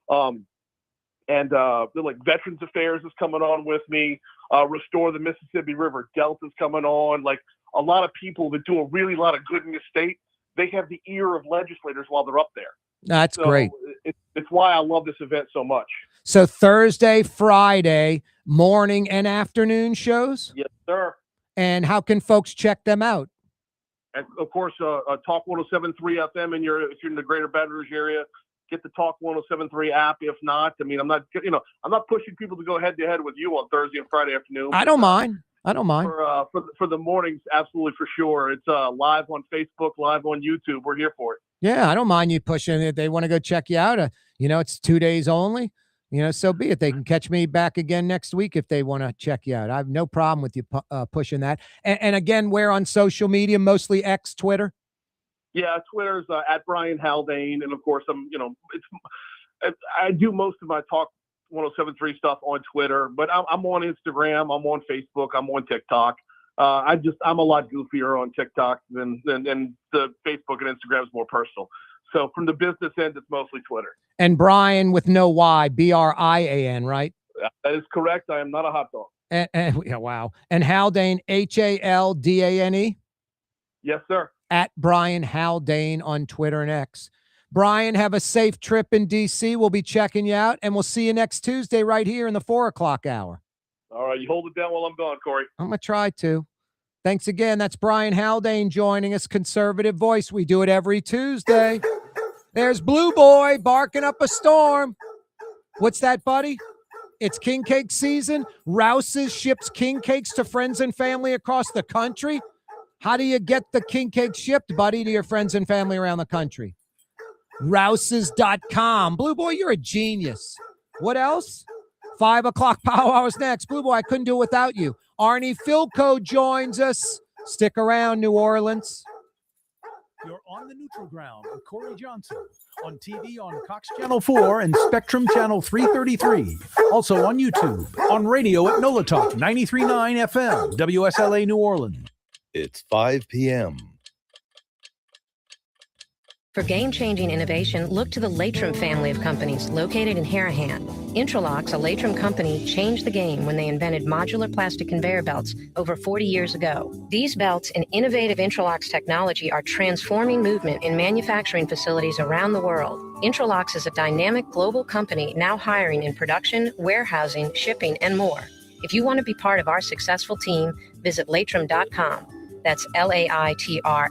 and like Veterans Affairs is coming on with me. Restore the Mississippi River Delta is coming on. Like a lot of people that do a lot of good in the state, they have the ear of legislators while they're up there. That's great. It's why I love this event so much. So Thursday, Friday, morning and afternoon shows? Yes, sir. And how can folks check them out? And of course, Talk 107.3 FM, if you're in the greater Baton Rouge area, get the Talk 107.3 app. If not, I mean, I'm not pushing people to go head to head with you on Thursday and Friday afternoon. I don't mind. I don't mind. For the mornings, absolutely, for sure. It's live on Facebook, live on YouTube. We're here for it. Yeah, I don't mind you pushing it. They want to go check you out. It's 2 days only. So be it. They can catch me back again next week if they want to check you out. I have no problem with you pushing that. And again, where on social media, mostly X, Twitter? Yeah, Twitter's at Brian Haldane, and of course, I do most of my Talk 107.3 stuff on Twitter, but I'm on Instagram, I'm on Facebook, I'm on TikTok. I'm a lot goofier on TikTok than the Facebook and Instagram is more personal. So from the business end, it's mostly Twitter. And Brian with no Y, Brian, right? That is correct. I am not a hot dog. Yeah, wow. And Haldane, Haldane? Yes, sir. At Brian Haldane on Twitter and X. Brian, have a safe trip in D.C. We'll be checking you out, and we'll see you next Tuesday right here in the 4 o'clock hour. All right, you hold it down while I'm gone, Corey. I'm going to try to. Thanks again. That's Brian Haldane joining us, Conservative Voice. We do it every Tuesday. There's Blue Boy barking up a storm. What's that, buddy? It's king cake season. Rouse's ships king cakes to friends and family across the country. How do you get the king cake shipped, buddy, to your friends and family around the country? Rouses.com. Blue Boy, you're a genius. What else? 5 o'clock power hours next. Blue Boy, I couldn't do it without you. Arnie Philco joins us. Stick around, New Orleans. You're on the neutral ground with Corey Johnson on TV on Cox Channel 4 and Spectrum Channel 333. Also on YouTube, on radio at Nola Talk 93.9 FM, WSLA New Orleans. It's 5 p.m. For game-changing innovation, look to the Latrim family of companies located in Harahan. Intralox, a Latrim company, changed the game when they invented modular plastic conveyor belts over 40 years ago. These belts and innovative Intralox technology are transforming movement in manufacturing facilities around the world. Intralox is a dynamic global company now hiring in production, warehousing, shipping, and more. If you want to be part of our successful team, visit Latrim.com. That's LAITRAM.com.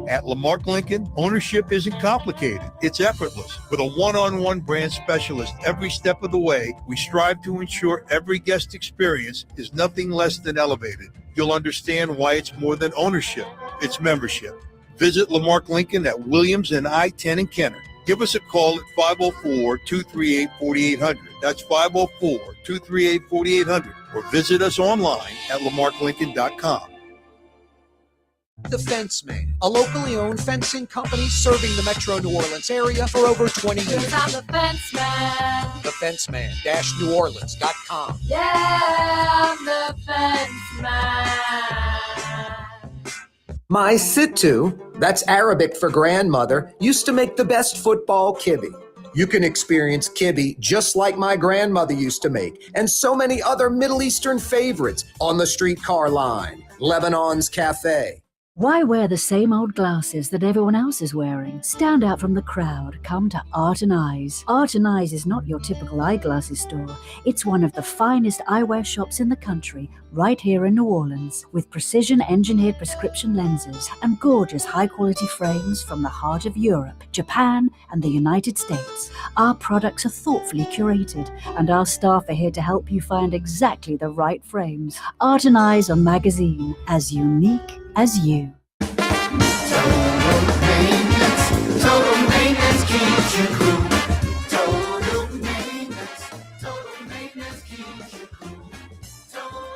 At Lamarck Lincoln, ownership isn't complicated. It's effortless. With a one-on-one brand specialist every step of the way, we strive to ensure every guest experience is nothing less than elevated. You'll understand why it's more than ownership. It's membership. Visit Lamarck Lincoln at Williams and I-10 in Kenner. Give us a call at 504-238-4800. That's 504-238-4800. Or visit us online at lamarcklincoln.com. The Fence Man, a locally owned fencing company serving the metro New Orleans area for over 20 years. I'm the fence man. TheFenceman-NewOrleans.com. Yeah, I'm the fence man. My Sittu, that's Arabic for grandmother, used to make the best football kibbe. You can experience kibbe just like my grandmother used to make, and so many other Middle Eastern favorites on the streetcar line, Lebanon's Cafe. Why wear the same old glasses that everyone else is wearing? Stand out from the crowd. Come to Art and Eyes. Art and Eyes is not your typical eyeglasses store. It's one of the finest eyewear shops in the country, right here in New Orleans, with precision-engineered prescription lenses and gorgeous high-quality frames from the heart of Europe, Japan, and the United States. Our products are thoughtfully curated, and our staff are here to help you find exactly the right frames. Art and Eyes on magazine, as unique as you. Total maintenance keeps you cool. Total maintenance keeps you cool. Total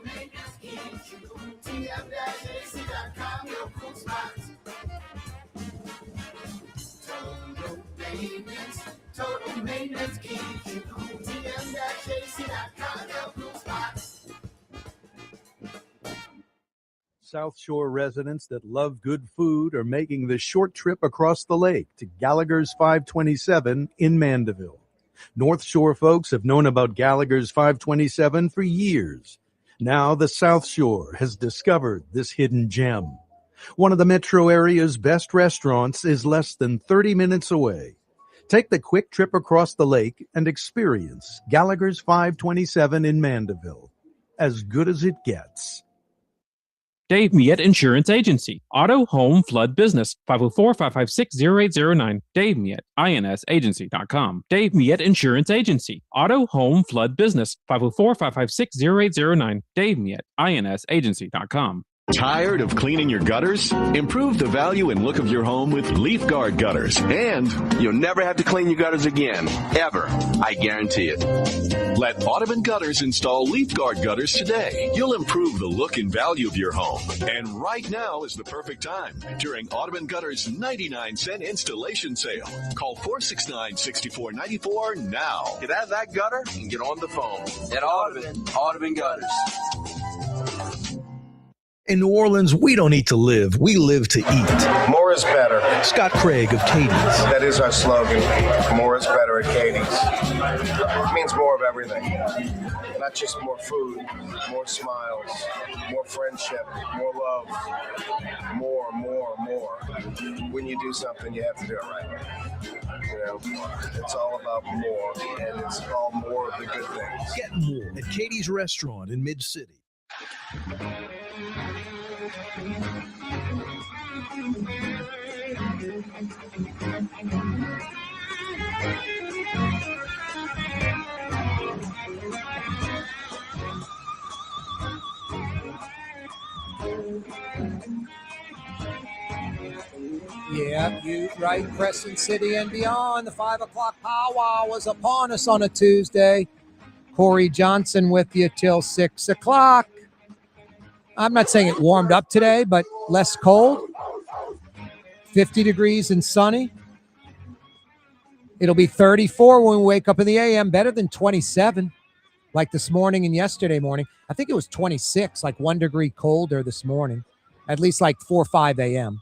maintenance keeps you cool. TM-AC.com, your cool spots. Total maintenance keeps you cool. TM-AC.com, your cool spots. South Shore residents that love good food are making the short trip across the lake to Gallagher's 527 in Mandeville. North Shore folks have known about Gallagher's 527 for years. Now the South Shore has discovered this hidden gem. One of the metro area's best restaurants is less than 30 minutes away. Take the quick trip across the lake and experience Gallagher's 527 in Mandeville. As good as it gets. Dave Miette Insurance Agency. Auto, home, flood, business. 504-556-0809. Dave Miette, INSagency.com. Dave Miette Insurance Agency. Auto, home, flood, business. 504-556-0809. Dave Miette, INSagency.com. Tired of cleaning your gutters? Improve the value and look of your home with Leaf Guard gutters. And you'll never have to clean your gutters again. Ever. I guarantee it. Let Audubon Gutters install Leaf Guard gutters today. You'll improve the look and value of your home. And right now is the perfect time during Audubon Gutters' 99-cent installation sale. Call 469-6494 now. Get out of that gutter and get on the phone. At Audubon Gutters. In New Orleans, we don't eat to live. We live to eat. More is better. Scott Craig of Katie's. That is our slogan. More is better at Katie's. It means more of everything. Not just more food, more smiles, more friendship, more love. More. When you do something, you have to do it right. You know, it's all about more, and it's all more of the good things. Get more at Katie's Restaurant in Mid-City. Yeah, you right, Crescent City and beyond. The 5 o'clock powwow was upon us on a Tuesday. Corey Johnson with you till 6 o'clock. I'm not saying it warmed up today, but less cold. 50 degrees and sunny. It'll be 34 when we wake up in the AM, better than 27 like this morning and yesterday morning. I think it was 26, like 1 degree colder this morning, at least like 4 or 5 a.m.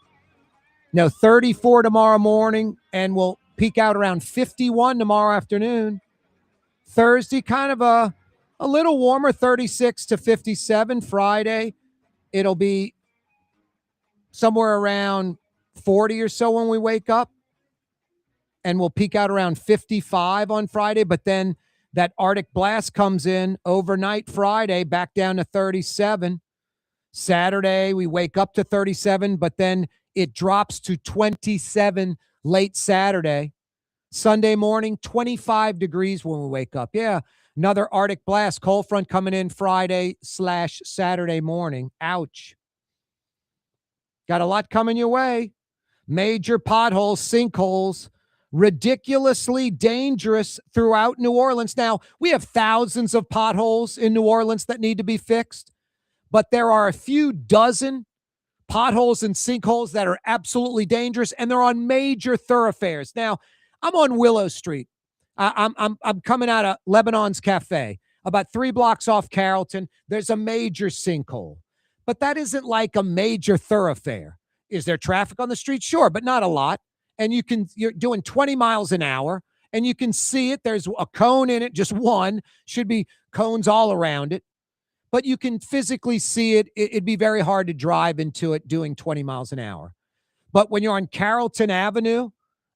No, 34 tomorrow morning, and we'll peak out around 51 tomorrow afternoon. Thursday, kind of a little warmer, 36 to 57. Friday, it'll be somewhere around 40 or so when we wake up, and we'll peak out around 55 on Friday. But then that Arctic blast comes in overnight Friday, back down to 37. Saturday, we wake up to 37, but then it drops to 27 late Saturday. Sunday morning, 25 degrees when we wake up. Yeah, another Arctic blast, cold front coming in Friday/Saturday morning. Ouch. Got a lot coming your way. Major potholes, sinkholes, ridiculously dangerous throughout New Orleans. Now, we have thousands of potholes in New Orleans that need to be fixed, but there are a few dozen potholes and sinkholes that are absolutely dangerous, and they're on major thoroughfares. Now, I'm on Willow Street. I'm coming out of Lebanon's Cafe, about 3 blocks off Carrollton. There's a major sinkhole, but that isn't like a major thoroughfare. Is there traffic on the street? Sure, but not a lot. And you're doing 20 miles an hour, and you can see it. There's a cone in it, just one. Should be cones all around it. But you can physically see it. It'd be very hard to drive into it doing 20 miles an hour. But when you're on Carrollton Avenue,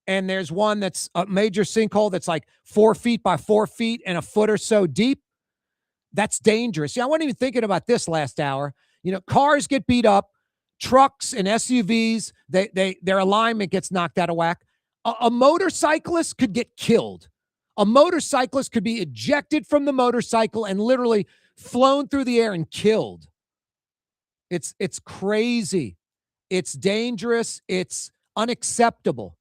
and there's one that's a major sinkhole that's like 4 feet by 4 feet and a foot or so deep, that's dangerous. Yeah, I wasn't even thinking about this last hour. You know, cars get beat up, trucks and SUVs, their alignment gets knocked out of whack. A motorcyclist could get killed. A motorcyclist could be ejected from the motorcycle and literally flown through the air and killed. It's crazy. It's dangerous. It's unacceptable.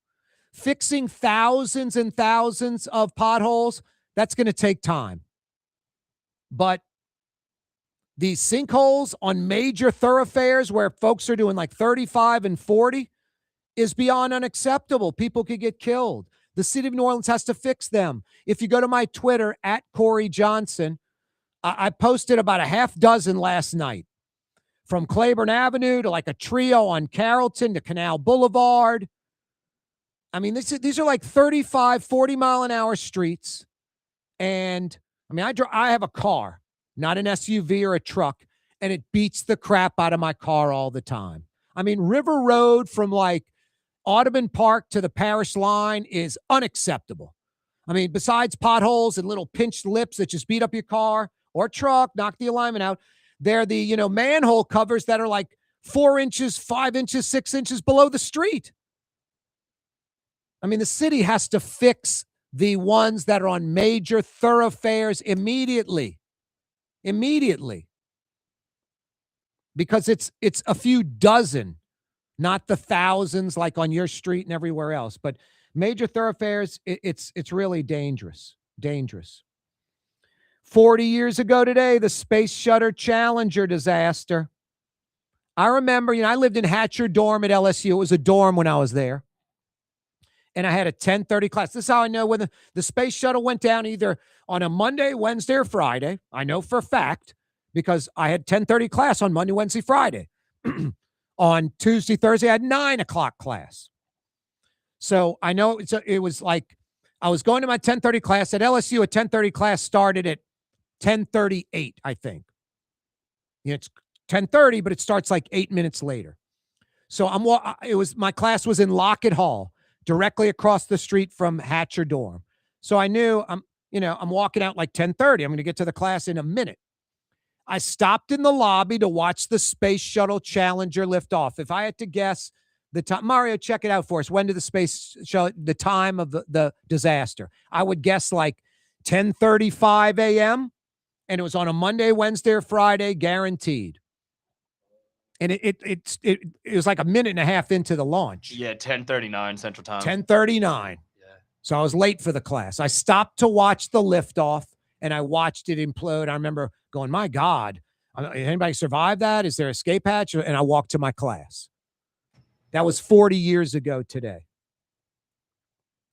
Fixing thousands and thousands of potholes, that's going to take time. But these sinkholes on major thoroughfares where folks are doing like 35 and 40 is beyond unacceptable. People could get killed. The city of New Orleans has to fix them. If you go to my Twitter, at Corey Johnson, I posted about a half dozen last night. From Claiborne Avenue to like a trio on Carrollton to Canal Boulevard. I mean, these are like 35, 40 mile an hour streets. And I mean, I have a car, not an SUV or a truck, and it beats the crap out of my car all the time. I mean, River Road from like Audubon Park to the Parish line is unacceptable. I mean, besides potholes and little pinched lips that just beat up your car or truck, knock the alignment out, They're the, manhole covers that are like 4 inches, 5 inches, 6 inches below the street. I mean, the city has to fix the ones that are on major thoroughfares immediately. Immediately. Because it's a few dozen, not the thousands like on your street and everywhere else. But major thoroughfares, it's really dangerous. Dangerous. 40 years ago today, the Space Shuttle Challenger disaster. I remember, I lived in Hatcher Dorm at LSU. It was a dorm when I was there. And I had a 10:30 class. This is how I know when the space shuttle went down, either on a Monday, Wednesday, or Friday. I know for a fact because I had 10:30 class on Monday, Wednesday, Friday. On Tuesday, Thursday, I had 9 o'clock class. So I know it was like I was going to my 10:30 class at LSU. A 10:30 class started at 10:38, I think. It's 10:30, but it starts like 8 minutes later. So my class was in Lockett Hall, directly across the street from Hatcher Dorm. So I knew I'm walking out like 10:30. I'm going to get to the class in a minute. I stopped in the lobby to watch the Space Shuttle Challenger lift off. If I had to guess the time, Mario, check it out for us. When did the space shuttle, the time of the disaster? I would guess like 10:35 a.m. And it was on a Monday, Wednesday, or Friday, guaranteed. And it was like a minute and a half into the launch. Yeah, 10:39 Central Time. 10:39. Yeah. So I was late for the class. I stopped to watch the liftoff, and I watched it implode. I remember going, my God, anybody survive that? Is there an escape hatch? And I walked to my class. That was 40 years ago today.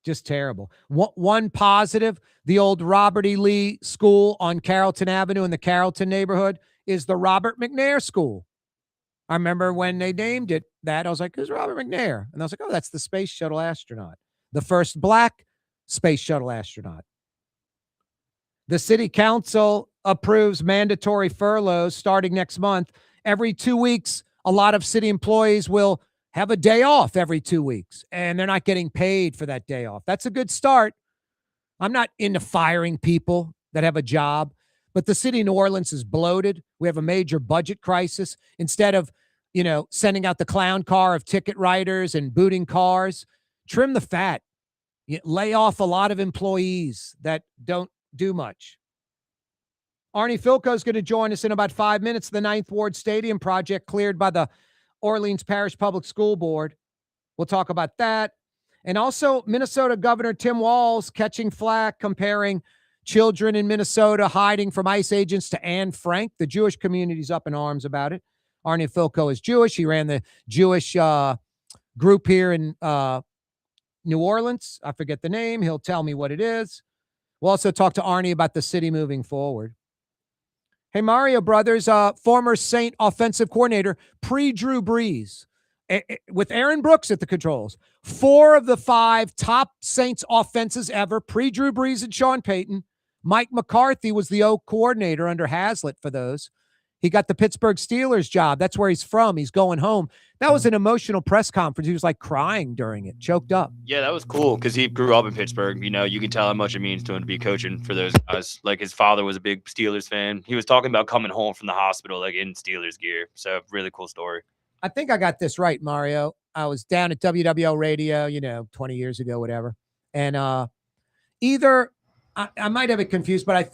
Just terrible. One positive, the old Robert E. Lee School on Carrollton Avenue in the Carrollton neighborhood is the Robert McNair School. I remember when they named it that, I was like, who's Robert McNair? And I was like, oh, that's the space shuttle astronaut, the first black space shuttle astronaut. The city council approves mandatory furloughs starting next month. Every 2 weeks, a lot of city employees will have a day off every 2 weeks, and they're not getting paid for that day off. That's a good start. I'm not into firing people that have a job, but the city of New Orleans is bloated. We have a major budget crisis. Instead of, sending out the clown car of ticket writers and booting cars, trim the fat. Lay off a lot of employees that don't do much. Arnie Filko is going to join us in about 5 minutes. The 9th Ward Stadium project cleared by the Orleans Parish Public School Board. We'll talk about that. And also Minnesota Governor Tim Walz catching flack, comparing children in Minnesota hiding from ICE agents to Anne Frank. The Jewish community's up in arms about it. Arnie Filko is Jewish. He ran the Jewish group here in New Orleans. I forget the name. He'll tell me what it is. We'll also talk to Arnie about the city moving forward. Hey, Mario Brothers, former Saint offensive coordinator, pre-Drew Brees, with Aaron Brooks at the controls. 4 of the 5 top Saints offenses ever, pre-Drew Brees and Sean Payton. Mike McCarthy was the O coordinator under Hazlitt for those. He got the Pittsburgh Steelers job. That's where he's from. He's going home. That was an emotional press conference. He was like crying during it, choked up. Yeah, that was cool because he grew up in Pittsburgh. You can tell how much it means to him to be coaching for those guys. Like his father was a big Steelers fan. He was talking about coming home from the hospital like in Steelers gear. So really cool story. I think I got this right, Mario. I was down at WWL Radio, 20 years ago, whatever. And either I might have it confused, but I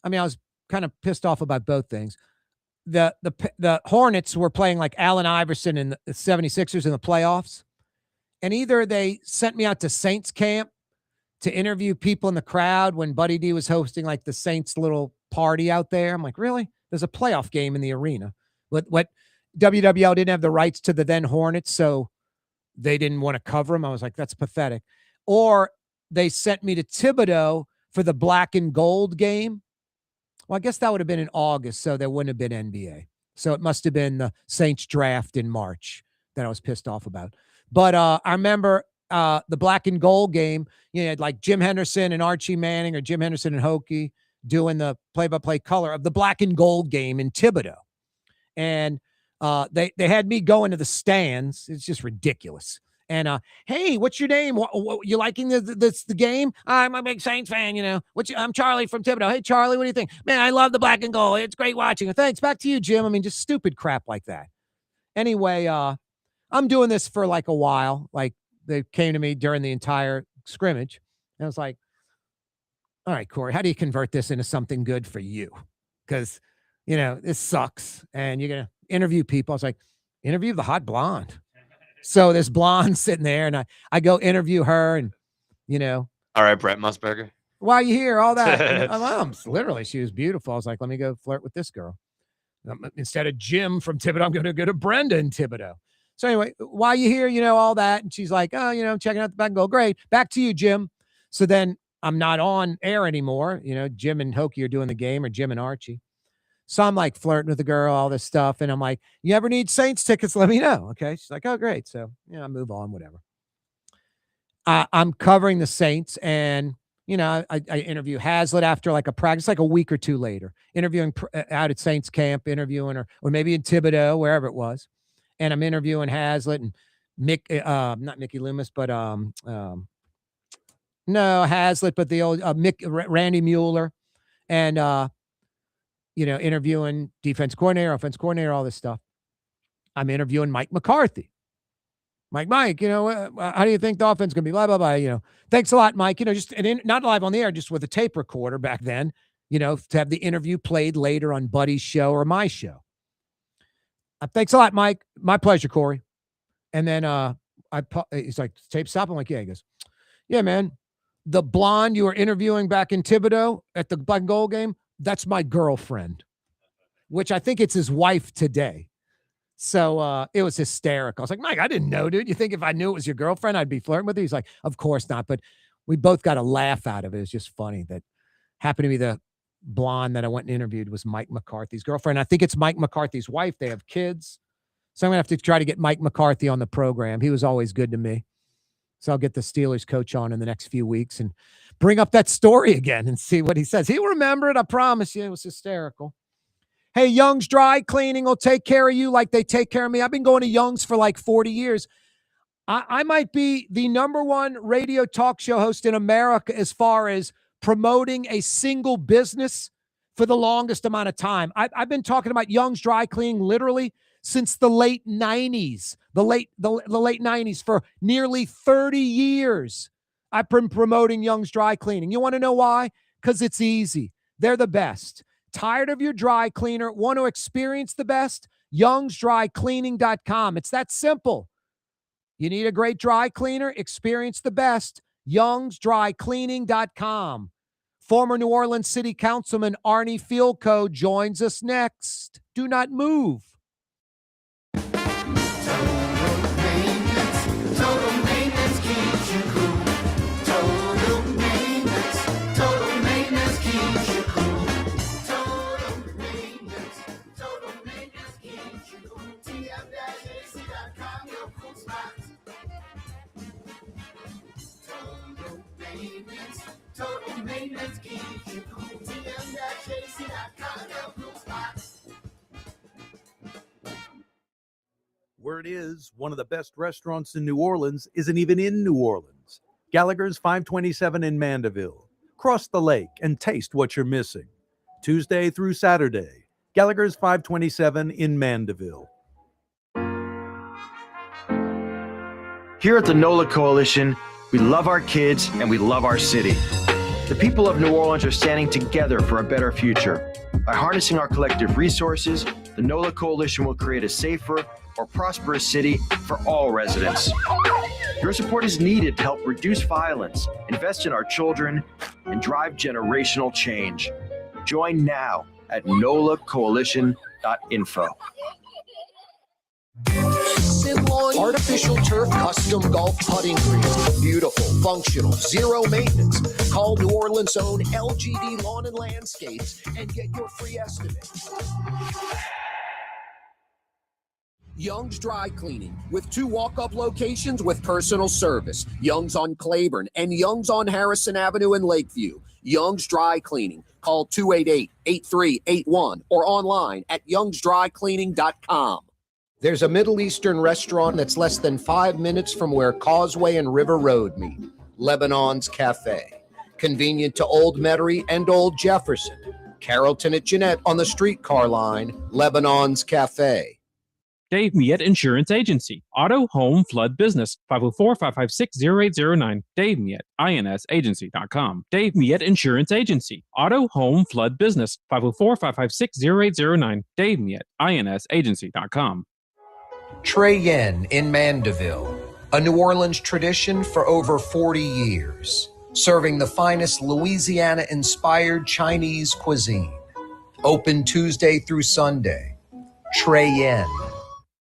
was kind of pissed off about both things. The Hornets were playing like Allen Iverson and the 76ers in the playoffs. And either they sent me out to Saints camp to interview people in the crowd when Buddy D was hosting like the Saints little party out there. I'm like, really? There's a playoff game in the arena. What WWL didn't have the rights to the then Hornets, so they didn't want to cover them. I was like, that's pathetic. Or they sent me to Thibodeau for the black and gold game. Well, I guess that would have been in August, so there wouldn't have been NBA. So it must have been the Saints draft in March that I was pissed off about. But I remember the black and gold game, had like Jim Henderson and Archie Manning or Jim Henderson and Hokie doing the play-by-play color of the black and gold game in Thibodeau. And they had me go into the stands. It's just ridiculous. And hey, what's your name? You liking the game? I'm a big Saints fan. I'm Charlie from Thibodeau. Hey, Charlie, what do you think? Man, I love the black and gold. It's great watching. Thanks. Back to you, Jim. I mean, just stupid crap like that. Anyway, I'm doing this for like a while. Like they came to me during the entire scrimmage, and I was like, "All right, Corey, how do you convert this into something good for you? Because this sucks, and you're gonna interview people." I was like, "Interview the hot blonde." So this blonde sitting there, and I go interview her, and All right, Brett Musburger. why are you here? All that. And literally, she was beautiful. I was like, let me go flirt with this girl. Instead of Jim from Thibodeau, I'm going to go to Brenda in Thibodeau. So anyway, why are you here? All that. And she's like, oh, I'm checking out the back and go, great. Back to you, Jim. So then I'm not on air anymore. Jim and Hokie are doing the game, or Jim and Archie. So I'm like flirting with the girl, all this stuff. And I'm like, you ever need Saints tickets? Let me know. Okay. She's like, oh, great. So, I move on, whatever. I'm covering the Saints, and, I interview Hazlitt after like a practice, like a week or two later, interviewing out at Saints camp, interviewing her, or maybe in Thibodeau, wherever it was. And I'm interviewing Hazlitt and not Mickey Loomis, but, no, Hazlitt, but the old Randy Mueller, and, interviewing defense coordinator, offense coordinator, all this stuff. I'm interviewing Mike McCarthy. Mike, how do you think the offense is going to be? Blah, blah, blah. Thanks a lot, Mike. Just not live on the air, just with a tape recorder back then, to have the interview played later on Buddy's show or my show. Thanks a lot, Mike. My pleasure, Corey. And then he's like, tape stop. I'm like, yeah. He goes, yeah, man. The blonde you were interviewing back in Thibodeau at the black and gold game, that's my girlfriend, which I think it's his wife today. So it was hysterical. I was like, Mike, I didn't know, dude. You think if I knew it was your girlfriend, I'd be flirting with you? He's like, of course not. But we both got a laugh out of it. It's just funny that happened to be the blonde that I went and interviewed was Mike McCarthy's girlfriend. I think it's Mike McCarthy's wife. They have kids. So I'm going to have to try to get Mike McCarthy on the program. He was always good to me. So I'll get the Steelers coach on in the next few weeks and bring up that story again and see what he says. He'll remember it. I promise you. It was hysterical. Hey, Young's Dry Cleaning will take care of you like they take care of me. I've been going to Young's for like 40 years. I might be the #1 radio talk show host in America as far as promoting a single business for the longest amount of time. I've been talking about Young's Dry Cleaning literally since the late 90s, the late 90s, for nearly 30 years. I've been promoting Young's Dry Cleaning. You want to know why? Because it's easy. They're the best. Tired of your dry cleaner? Want to experience the best? Young'sDryCleaning.com. It's that simple. You need a great dry cleaner? Experience the best. Young'sDryCleaning.com. Former New Orleans City Councilman Arnie Fielko joins us next. Do not move. Total maintenance keeps you cool. Word is, one of the best restaurants in New Orleans isn't even in New Orleans. Gallagher's 527 in Mandeville. Cross the lake and taste what you're missing. Tuesday through Saturday. Gallagher's 527 in Mandeville. Here at the Nola Coalition, we love our kids and we love our city. The people of New Orleans are standing together for a better future. By harnessing our collective resources, the Nola Coalition will create a safer, more prosperous city for all residents. Your support is needed to help reduce violence, invest in our children, and drive generational change. Join now at nolacoalition.info. Artificial turf custom golf putting greens. Beautiful, functional, zero maintenance. Call New Orleans' own LGD Lawn and Landscapes and get your free estimate. Young's Dry Cleaning, with 2 walk-up locations with personal service. Young's on Claiborne and Young's on Harrison Avenue in Lakeview. Young's Dry Cleaning. Call 288-8381 or online at youngsdrycleaning.com. There's a Middle Eastern restaurant that's less than 5 minutes from where Causeway and River Road meet, Lebanon's Cafe. Convenient to Old Metairie and Old Jefferson. Carrollton at Jeanette on the streetcar line, Lebanon's Cafe. Dave Miette Insurance Agency. Auto, home, flood, business. 504-556-0809. Dave Miette, insagency.com. Dave Miette Insurance Agency. Auto, home, flood, business. 504-556-0809. Dave Miette, insagency.com. Trey Yen in Mandeville, a New Orleans tradition for over 40 years, serving the finest Louisiana-inspired Chinese cuisine. Open Tuesday through Sunday. Trey Yen.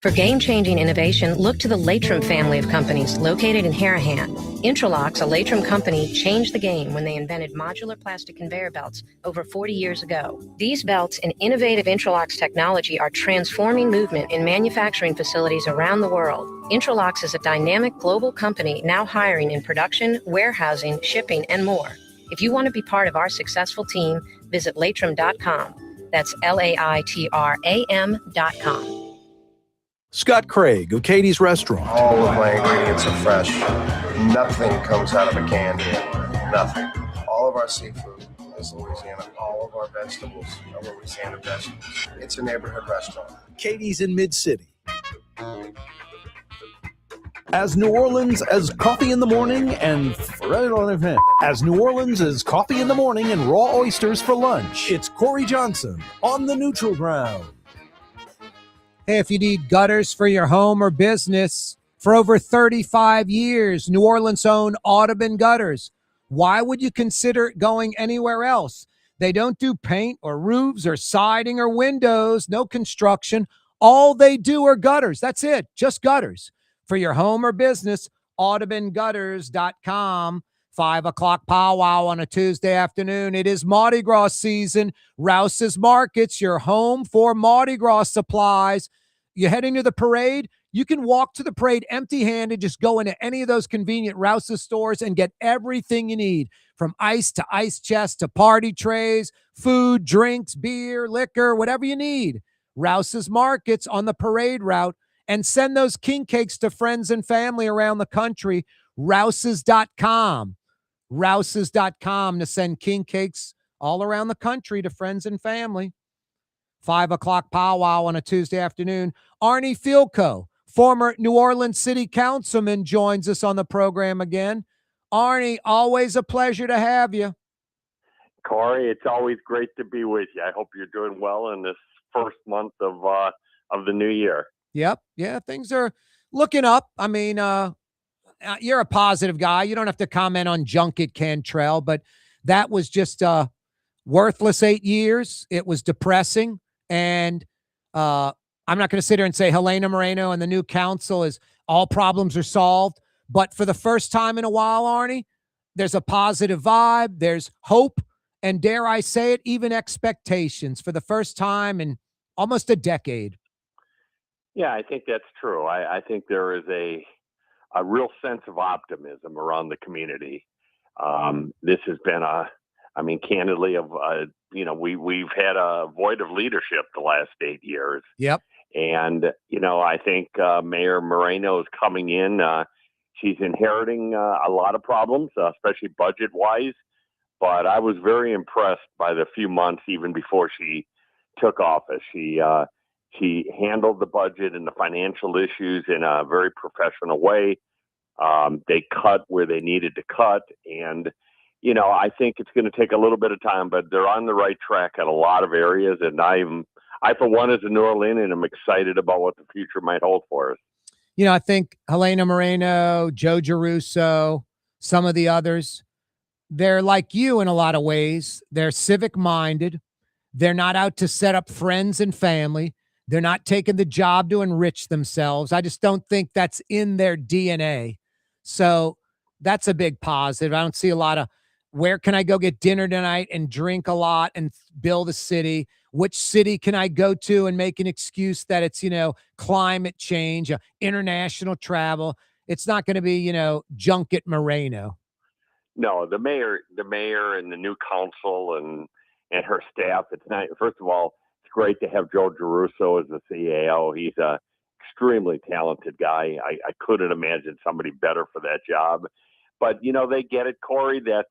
For game-changing innovation, look to the Latrim family of companies located in Harahan. Intralocks, a Latrim company, changed the game when they invented modular plastic conveyor belts over 40 years ago. These belts and innovative Intralocks technology are transforming movement in manufacturing facilities around the world. Intralocks is a dynamic global company now hiring in production, warehousing, shipping, and more. If you want to be part of our successful team, visit Latrim.com. That's LAITRAM.com. Scott Craig of Katie's Restaurant. All of my ingredients are fresh. Nothing comes out of a can here. Nothing. All of our seafood is Louisiana. All of our vegetables are Louisiana vegetables. It's a neighborhood restaurant. Katie's in Mid-City. As New Orleans as coffee in the morning and as New Orleans as coffee in the morning and raw oysters for lunch. It's Corey Johnson on the Neutral Ground. Hey, if you need gutters for your home or business, for over 35 years, New Orleans owned Audubon Gutters. Why would you consider going anywhere else? They don't do paint or roofs or siding or windows, no construction. All they do are gutters. That's it, just gutters. For your home or business, audubongutters.com. 5 o'clock powwow on a Tuesday afternoon. It is Mardi Gras season. Rouse's Markets, your home for Mardi Gras supplies. You're heading to the parade? You can walk to the parade empty-handed. Just go into any of those convenient Rouse's stores and get everything you need, from ice to ice chest to party trays, food, drinks, beer, liquor, whatever you need. Rouse's Markets on the parade route. And send those king cakes to friends and family around the country. Rouses.com. Rouses.com to send king cakes all around the country to friends and family. 5 o'clock powwow on a Tuesday afternoon. Arnie Fielko, former New Orleans City Councilman, joins us on the program again. Arnie, always a pleasure to have you. Corey, it's always great to be with you. I hope you're doing well in this first month of the new year. Yep. Yeah, things are looking up. I mean, you're a positive guy. You don't have to comment on Junket Cantrell, but that was just worthless 8 years. It was depressing. And I'm not going to sit here and say Helena Moreno and the new council is all problems are solved. But for the first time in a while, Arnie, there's a positive vibe. There's hope. And dare I say it, even expectations for the first time in almost a decade. Yeah, I think that's true. I think there is a real sense of optimism around the community. This has been candidly, we've had a void of leadership the last 8 years. Yep. And, I think Mayor Moreno is coming in. She's inheriting a lot of problems, especially budget-wise. But I was very impressed by the few months even before she took office. She handled the budget and the financial issues in a very professional way. They cut where they needed to cut. And, I think it's going to take a little bit of time, but they're on the right track at a lot of areas. And I, for one, as a New Orleanian, am excited about what the future might hold for us. I think Helena Moreno, Joe Giarrusso, some of the others, they're like you in a lot of ways. They're civic-minded. They're not out to set up friends and family. They're not taking the job to enrich themselves. I just don't think that's in their DNA. So that's a big positive. I don't see a lot of where can I go get dinner tonight and drink a lot and build a city? Which city can I go to and make an excuse that it's, climate change, international travel? It's not going to be, Junket Moreno. No, the mayor and the new council and her staff. It's not, first of all, it's great to have Joe Giarrusso as the CAO. He's a extremely talented guy. I couldn't imagine somebody better for that job. But, they get it, Corey, that,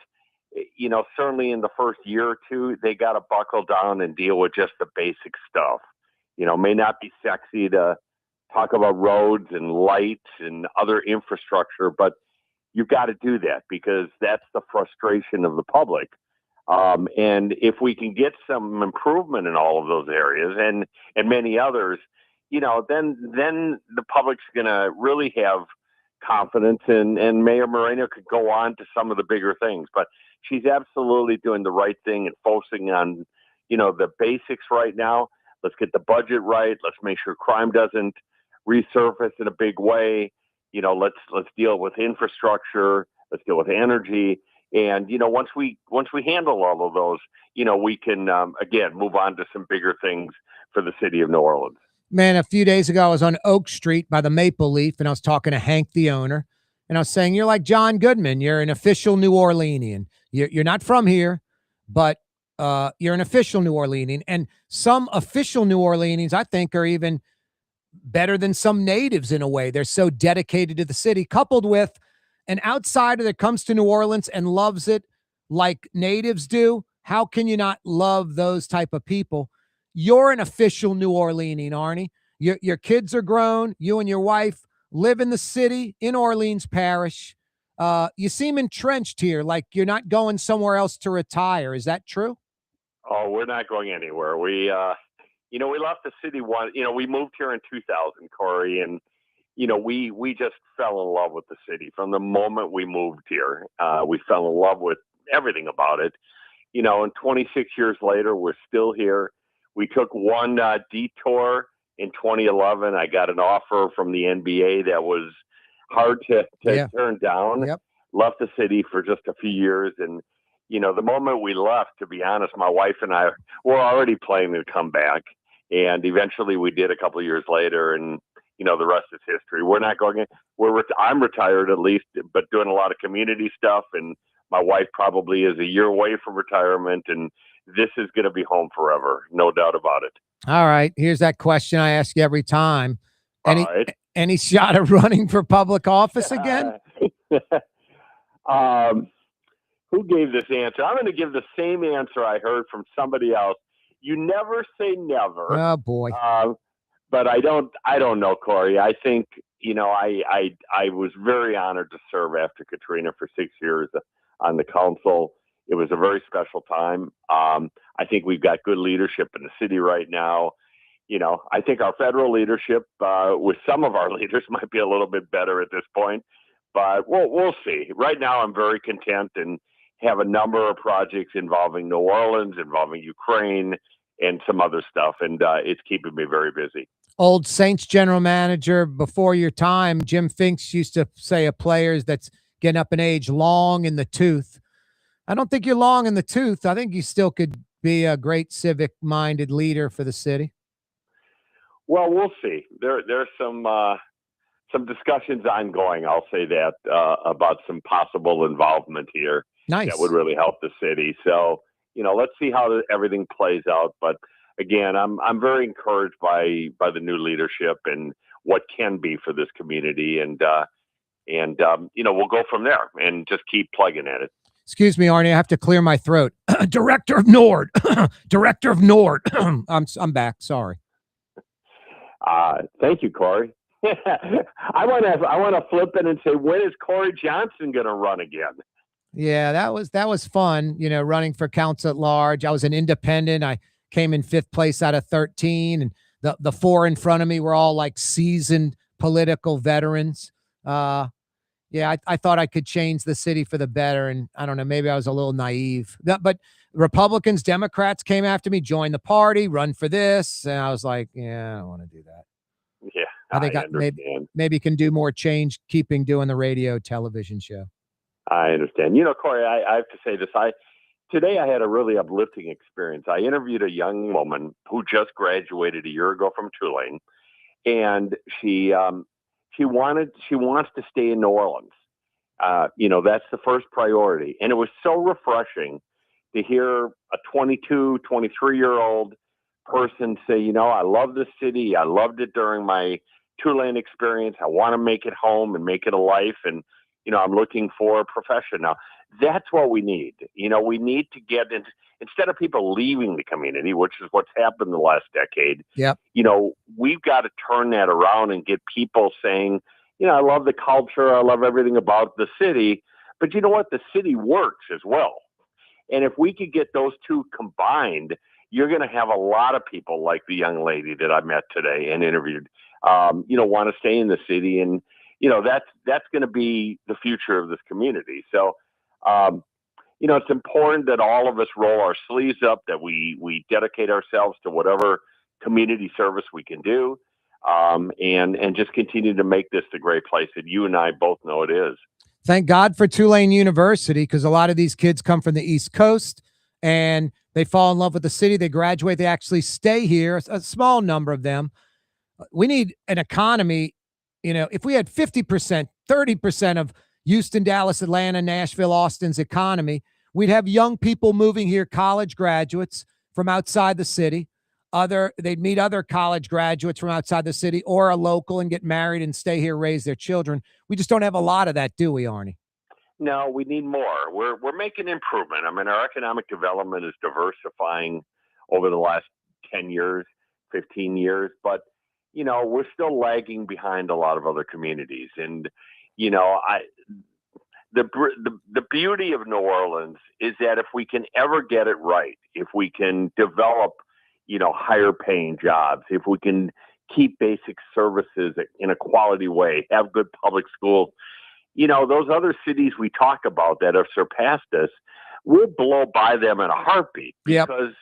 certainly in the first year or two, they got to buckle down and deal with just the basic stuff. May not be sexy to talk about roads and lights and other infrastructure, but you've got to do that because that's the frustration of the public. And if we can get some improvement in all of those areas and many others, then the public's going to really have confidence and Mayor Moreno could go on to some of the bigger things. But she's absolutely doing the right thing and focusing on, the basics right now. Let's get the budget right. Let's make sure crime doesn't resurface in a big way. Let's deal with infrastructure. Let's deal with energy. And, once we handle all of those, we can, again, move on to some bigger things for the city of New Orleans. Man, a few days ago, I was on Oak Street by the Maple Leaf, and I was talking to Hank, the owner, and I was saying, you're like John Goodman. You're an official New Orleanian. You're not from here, but you're an official New Orleanian. And some official New Orleanians, I think, are even better than some natives in a way. They're so dedicated to the city, coupled with an outsider that comes to New Orleans and loves it like natives do. How can you not love those type of people? You're an official New Orleanian, Arnie. Your kids are grown. You and your wife live in the city in Orleans Parish. You seem entrenched here, like you're not going somewhere else to retire. Is that true? Oh, we're not going anywhere. We left the city we moved here in 2000, Corey, and, we just fell in love with the city from the moment we moved here. We fell in love with everything about it. And 26 years later, we're still here. We took one detour in 2011. I got an offer from the NBA that was hard to turn down. Yep. Left the city for just a few years. And, the moment we left, to be honest, my wife and I were already planning to come back. And eventually we did a couple of years later. And, the rest is history. We're not going in. I'm retired at least, but doing a lot of community stuff. And my wife probably is a year away from retirement. And this is going to be home forever. No doubt about it. All right. Here's that question I ask you every time. Any shot of running for public office again? Who gave this answer? I'm going to give the same answer I heard from somebody else. You never say never. Oh boy. But I don't know, Corey. I think, I was very honored to serve after Katrina for 6 years on the council. It was a very special time. I think we've got good leadership in the city right now. I think our federal leadership with some of our leaders might be a little bit better at this point, but we'll see. Right now, I'm very content and have a number of projects involving New Orleans, involving Ukraine, and some other stuff, and it's keeping me very busy. Old Saints general manager before your time, Jim Finks used to say of players that's getting up in age, long in the tooth. I don't think you're long in the tooth. I think you still could be a great civic-minded leader for the city. Well, we'll see. There's some discussions ongoing, I'll say that, about some possible involvement here. Nice. That would really help the city. So, let's see how everything plays out. But again, I'm very encouraged by the new leadership and what can be for this community. And we'll go from there and just keep plugging at it. Excuse me, Arnie, I have to clear my throat. Director of Nord. Director of Nord. I'm back. Sorry. Thank you, Corey. I want to flip it and say, when is Corey Johnson going to run again? Yeah, that was fun. Running for council at large. I was an independent. I came in 5th place out of 13, and the 4 in front of me were all like seasoned political veterans. Yeah, I thought I could change the city for the better, and I don't know, maybe I was a little naive. But Republicans, Democrats came after me, joined the party, run for this, and I was like, yeah, I don't want to do that. Yeah, I think maybe can do more change doing the radio television show. I understand. Corey, I have to say this. Today I had a really uplifting experience. I interviewed a young woman who just graduated a year ago from Tulane, and she wants to stay in New Orleans. That's the first priority. And it was so refreshing to hear a 22, 23-year-old person say, I love this city. I loved it during my 2-lane experience. I want to make it home and make it a life. And, I'm looking for a profession. Now, that's what we need. We need to get into, instead of people leaving the community, which is what's happened the last decade. Yep. We've got to turn that around and get people saying, I love the culture. I love everything about the city. But you know what? The city works as well. And if we could get those two combined, you're going to have a lot of people like the young lady that I met today and interviewed, want to stay in the city. And, that's going to be the future of this community. So, it's important that all of us roll our sleeves up, that we dedicate ourselves to whatever community service we can do, and just continue to make this the great place that you and I both know it is. Thank God for Tulane University, because a lot of these kids come from the East Coast and they fall in love with the city. They graduate. They actually stay here, a small number of them. We need an economy. If we had 50%, 30% of Houston, Dallas, Atlanta, Nashville, Austin's economy, we'd have young people moving here, college graduates from outside the city. They'd meet other college graduates from outside the city or a local and get married and stay here, raise their children. We just don't have a lot of that, do we, Arnie? No, we need more. We're making improvement. I mean, our economic development is diversifying over the last 10 years, 15 years, but we're still lagging behind a lot of other communities. And the beauty of New Orleans is that if we can ever get it right, if we can develop higher paying jobs, if we can keep basic services in a quality way, have good public schools, those other cities we talk about that have surpassed us, we'll blow by them in a heartbeat because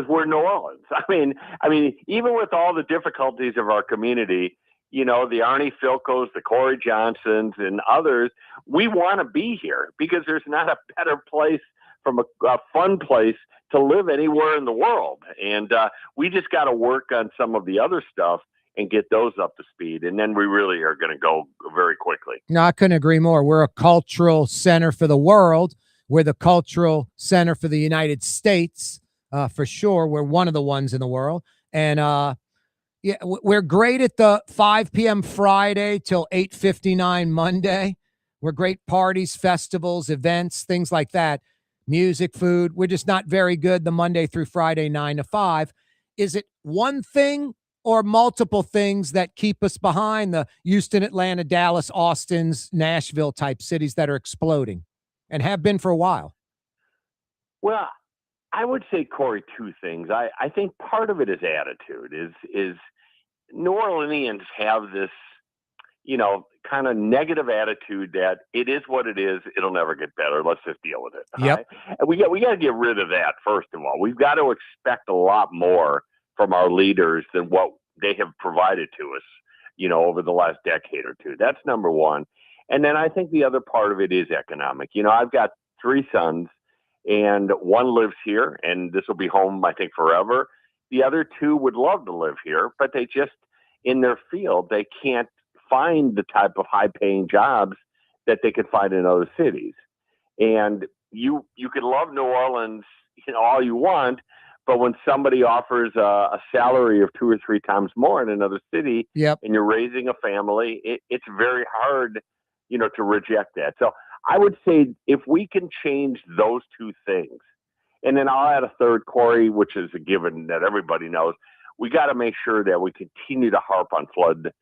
we're New Orleans. I mean, even with all the difficulties of our community, the Arnie Filkos, the Corey Johnsons, and others, we want to be here because there's not a better place from a fun place to live anywhere in the world. And we just got to work on some of the other stuff and get those up to speed. And then we really are going to go very quickly. No, I couldn't agree more. We're a cultural center for the world. We're the cultural center for the United States, for sure. We're one of the ones in the world. And we're great at the 5 p.m. Friday till 8:59 Monday. We're great parties, festivals, events, things like that. Music, food. We're just not very good the Monday through Friday, 9 to 5. Is it one thing or multiple things that keep us behind the Houston, Atlanta, Dallas, Austin's, Nashville type cities that are exploding and have been for a while? Well, I would say, Corey, two things. I think part of it is attitude. Is New Orleanians have this, kind of negative attitude that it is what it is. It'll never get better. Let's just deal with it. Yep. Right? And we got to get rid of that, first of all. We've got to expect a lot more from our leaders than what they have provided to us, over the last decade or two. That's number one. And then I think the other part of it is economic. I've got 3 sons, and one lives here, and this will be home, I think, forever. The other 2 would love to live here, but they just, in their field, they can't find the type of high-paying jobs that they could find in other cities. And you could love New Orleans, all you want, but when somebody offers a salary of 2 or 3 times more in another city, and you're raising a family, it's very hard, to reject that. So I would say if we can change those 2 things, and then I'll add a third, Corey, which is a given that everybody knows, we got to make sure that we continue to harp on flood,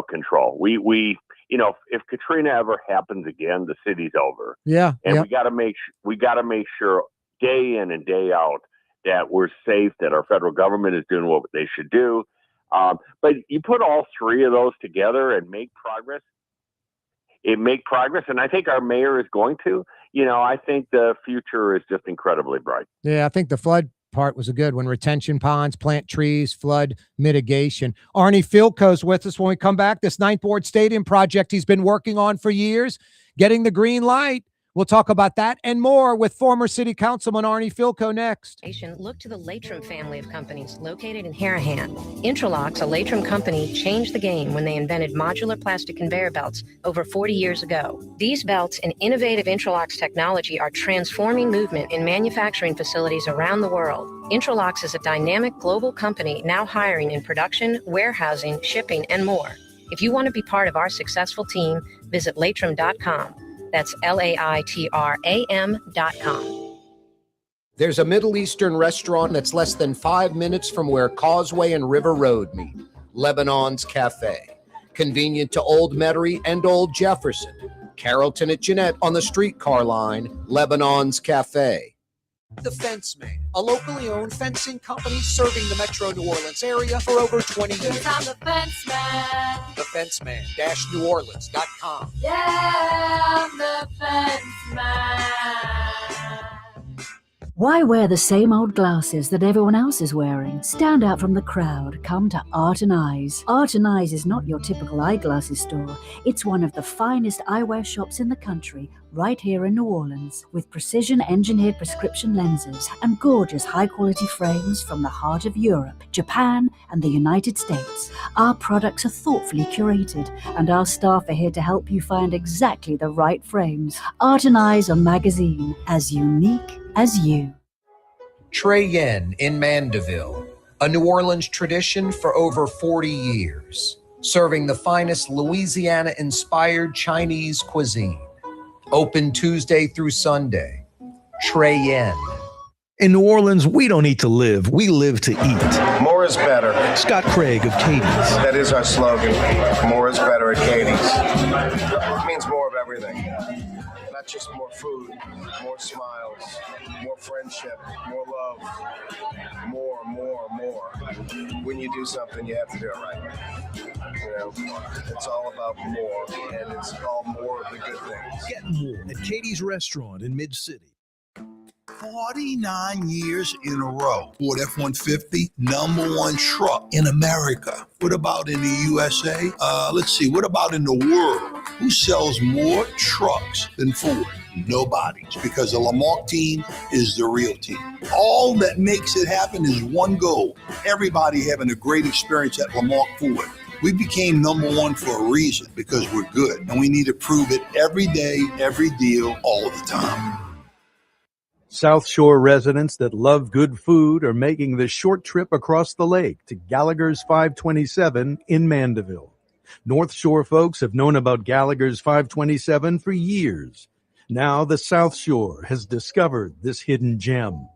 control. We if Katrina ever happens again, the city's over. Yeah. And we got to make sure day in and day out that we're safe, that our federal government is doing what they should do. But you put all 3 of those together and make progress. And I think our mayor is going to. I think the future is just incredibly bright. Yeah, I think the flood part was a good one. Retention ponds, plant trees, flood mitigation. Arnie Filko's with us when we come back. This Ninth Ward Stadium project he's been working on for years, getting the green light. We'll talk about that and more with former City Councilman Arnie Filko next. Look to the Latrim family of companies located in Harahan. Intralocks, a Latrim company, changed the game when they invented modular plastic conveyor belts over 40 years ago. These belts and innovative Intralocks technology are transforming movement in manufacturing facilities around the world. Intralocks is a dynamic global company now hiring in production, warehousing, shipping, and more. If you want to be part of our successful team, visit Latram.com. That's LAITRAM.com. There's a Middle Eastern restaurant that's less than 5 minutes from where Causeway and River Road meet, Lebanon's Cafe. Convenient to Old Metairie and Old Jefferson. Carrollton at Jeanette on the streetcar line, Lebanon's Cafe. The Fence Man, a locally owned fencing company serving the metro New Orleans area for over 20 years. I'm the fence man. TheFenceman-NewOrleans.com. Yeah, I'm the fence man. Why wear the same old glasses that everyone else is wearing? Stand out from the crowd. Come to Art and Eyes. Art and Eyes is not your typical eyeglasses store. It's one of the finest eyewear shops in the country, right here in New Orleans, with precision-engineered prescription lenses and gorgeous high-quality frames from the heart of Europe, Japan, and the United States. Our products are thoughtfully curated, and our staff are here to help you find exactly the right frames. Art and Eyes on magazine, as unique as you. Trey Yen in Mandeville, a New Orleans tradition for over 40 years, serving the finest Louisiana-inspired Chinese cuisine. Open Tuesday through Sunday. Trey Yen. In New Orleans, we don't eat to live, we live to eat. More is better. Scott Craig of Katie's. That is our slogan. More is better at Katie's. It means more of everything. Not just more food, more smiles, more friendship, more love, more. When you do something, you have to do it right. You know, it's all about more, and it's all more of the good things. Get more at Katie's Restaurant in Mid-City. 49 years in a row. Ford F-150, #1 truck in America. What about in the USA? Let's see, what about in the world? Who sells more trucks than Ford? Nobody. It's because the Lamarck team is the real team. All that makes it happen is one goal. Everybody having a great experience at Lamarck Ford. We became #1 for a reason, because we're good. And we need to prove it every day, every deal, all the time. South Shore residents that love good food are making the short trip across the lake to Gallagher's 527 in Mandeville. North Shore folks have known about Gallagher's 527 for years. Now the South Shore has discovered this hidden gem.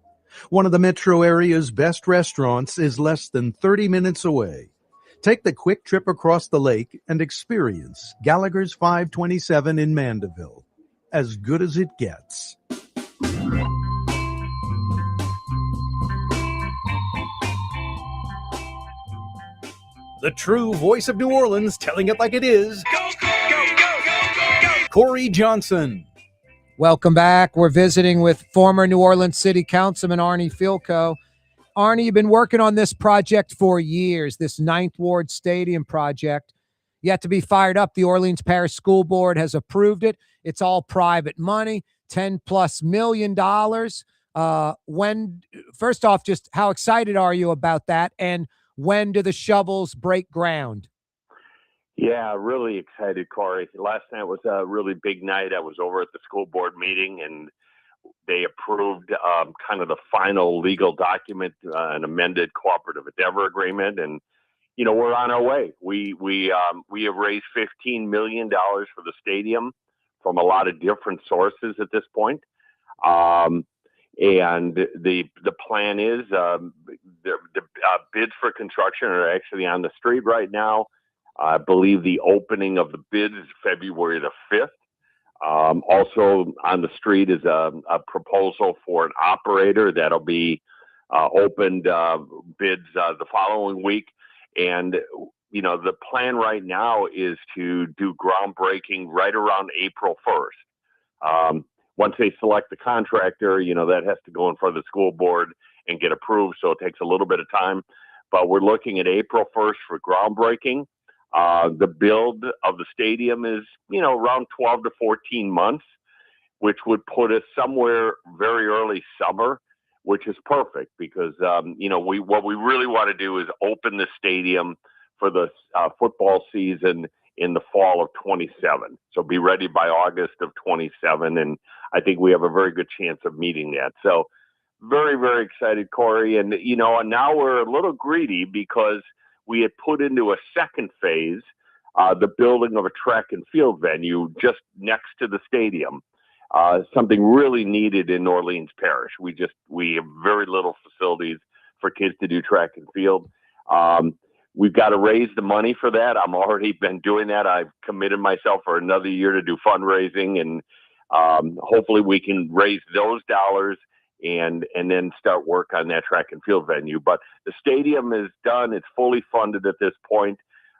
One of the metro area's best restaurants is less than 30 minutes away. Take the quick trip across the lake and experience Gallagher's 527 in Mandeville. As good as it gets. The true voice of New Orleans, telling it like it is. Corey Johnson. Welcome back. We're visiting with former New Orleans City Councilman Arnie Filco. Arnie, you've been working on this project for years, this Ninth Ward Stadium project. Yet to be fired up, the Orleans Parish School Board has approved it. It's all private money, $10+ million. First off, just how excited are you about that? And when do the shovels break ground? Yeah, really excited, Corey. Last night was a really big night. I was over at the school board meeting, and they approved kind of the final legal document, an amended cooperative endeavor agreement, and you know we're on our way. We have raised $15 million for the stadium from a lot of different sources at this point. And the plan is the bids for construction are actually on the street right now. I believe the opening of the bids is February the 5th. Also on the street is a proposal for an operator that'll be opened bids the following week. And, you know, the plan right now is to do groundbreaking right around April 1st. Once they select the contractor, you know, that has to go in front of the school board and get approved. So it takes a little bit of time, but we're looking at April 1st for groundbreaking. The build of the stadium is, you know, around 12 to 14 months, which would put us somewhere very early summer, which is perfect because, you know, what we really want to do is open the stadium for the football season in the fall of 27. So be ready by August of 27. And I think we have a very good chance of meeting that. So very, very excited, Corey. And, and now we're a little greedy because we had put into a second phase the building of a track and field venue just next to the stadium. Something really needed in Orleans Parish. We have very little facilities for kids to do track and field. We've got to raise the money for that. I'm already been doing that. I've committed myself for another year to do fundraising, and hopefully we can raise those dollars and then start work on that track and field venue. But the stadium is done. It's fully funded at this point.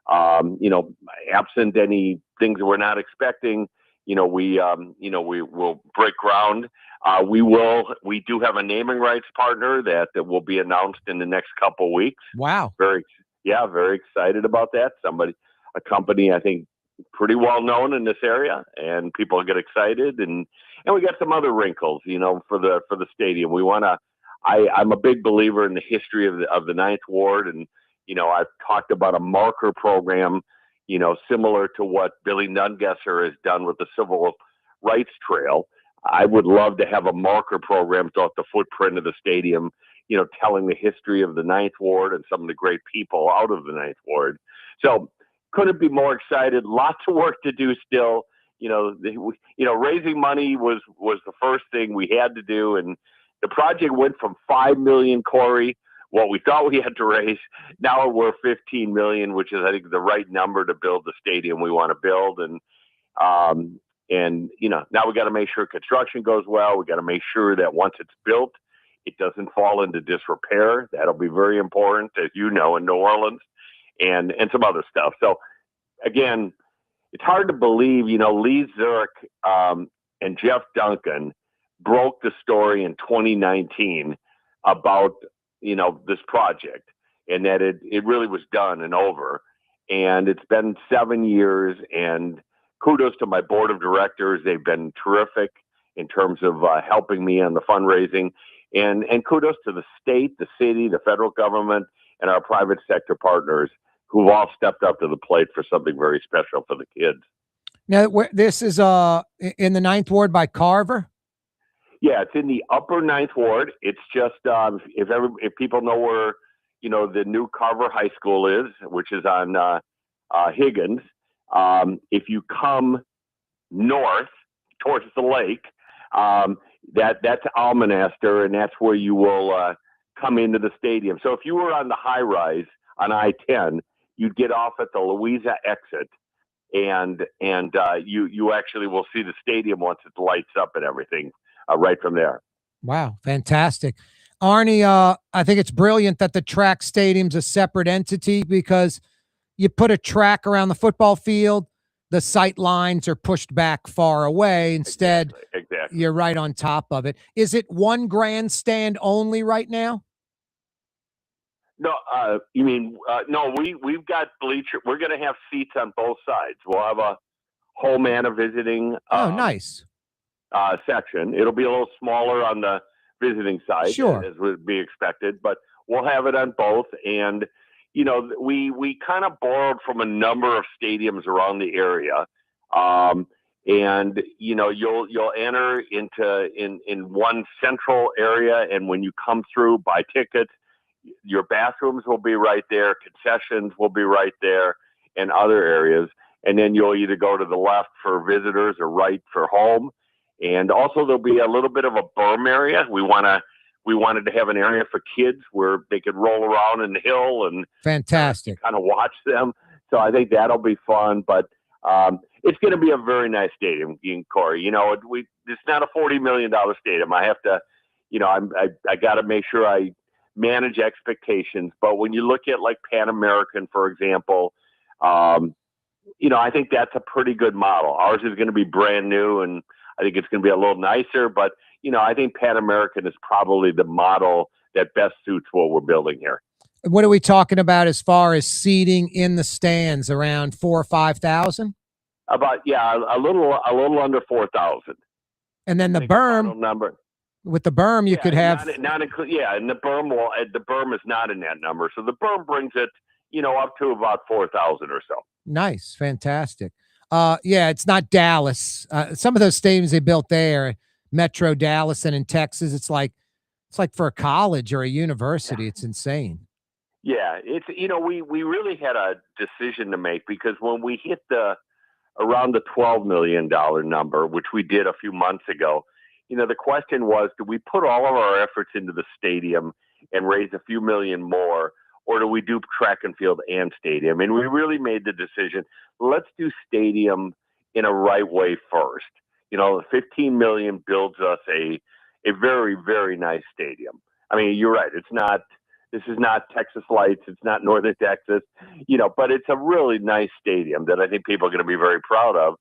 Absent any things that we're not expecting, we will break ground. We do have a naming rights partner that will be announced in the next couple of weeks. Wow. Very excited about that. A company, I think, pretty well known in this area, and people get excited. And we got some other wrinkles, for the stadium. We want to. I'm a big believer in the history of the Ninth Ward, and I've talked about a marker program, similar to what Billy Nungesser has done with the Civil Rights Trail. I would love to have a marker program throughout the footprint of the stadium, telling the history of the Ninth Ward and some of the great people out of the Ninth Ward. So couldn't be more excited. Lots of work to do still. Raising money was the first thing we had to do, and the project went from $5 million, Corey, what we thought we had to raise. Now we're $15 million, which is, I think, the right number to build the stadium we want to build. And now we got to make sure construction goes well. We got to make sure that once it's built, it doesn't fall into disrepair. That'll be very important, as you know, in New Orleans, and some other stuff. So again, it's hard to believe, Lee Zurich and Jeff Duncan broke the story in 2019 about, this project, and that it really was done and over. And it's been 7 years, and kudos to my board of directors. They've been terrific in terms of helping me on the fundraising, and kudos to the state, the city, the federal government, and our private sector partners who've all stepped up to the plate for something very special for the kids. Now, this is in the Ninth Ward by Carver? Yeah, it's in the upper Ninth Ward. It's just if people know where the new Carver High School is, which is on Higgins. If you come north towards the lake, that's Almonaster, and that's where you will come into the stadium. So if you were on the high rise on I-10, you'd get off at the Louisa exit, and you actually will see the stadium once it lights up and everything right from there. Wow, fantastic. Arnie, I think it's brilliant that the track stadium's a separate entity, because you put a track around the football field, the sight lines are pushed back far away. Instead, exactly. You're right on top of it. Is it one grandstand only right now? No, you mean no? We've got bleacher. We're going to have seats on both sides. We'll have a home and a visiting. Nice. Section. It'll be a little smaller on the visiting side, sure, as would be expected, but we'll have it on both. And we kind of borrowed from a number of stadiums around the area, and you'll enter in one central area, and when you come through, buy tickets. Your bathrooms will be right there, concessions will be right there, and other areas. And then you'll either go to the left for visitors or right for home. And also there'll be a little bit of a berm area. We wanted to have an area for kids where they could roll around in the hill and fantastic kind of watch them. So I think that'll be fun. But it's going to be a very nice stadium, Corey. It's not a $40 million stadium. I have to, I got to make sure I manage expectations. But when you look at like Pan American, for example, I think that's a pretty good model. Ours is going to be brand new, and I think it's going to be a little nicer, but I think Pan American is probably the model that best suits what we're building here. What are we talking about as far as seating in the stands? Around 4,000 or 5,000? About a little under 4,000. And then the berm number. With the berm, you could have and the berm is not in that number, so the berm brings it up to about 4,000 or so. Nice, fantastic. It's not Dallas. Some of those stadiums they built there, Metro Dallas and in Texas, it's like It's like for a college or a university, it's insane. Yeah, it's we really had a decision to make because when we hit around the $12 million number, which we did a few months ago, the question was, do we put all of our efforts into the stadium and raise a few million more, or do we do track and field and stadium? And we really made the decision, let's do stadium in a right way first. The 15 million builds us a very, very nice stadium. I mean, you're right. This is not Texas Lights. It's not Northern Texas, but it's a really nice stadium that I think people are going to be very proud of.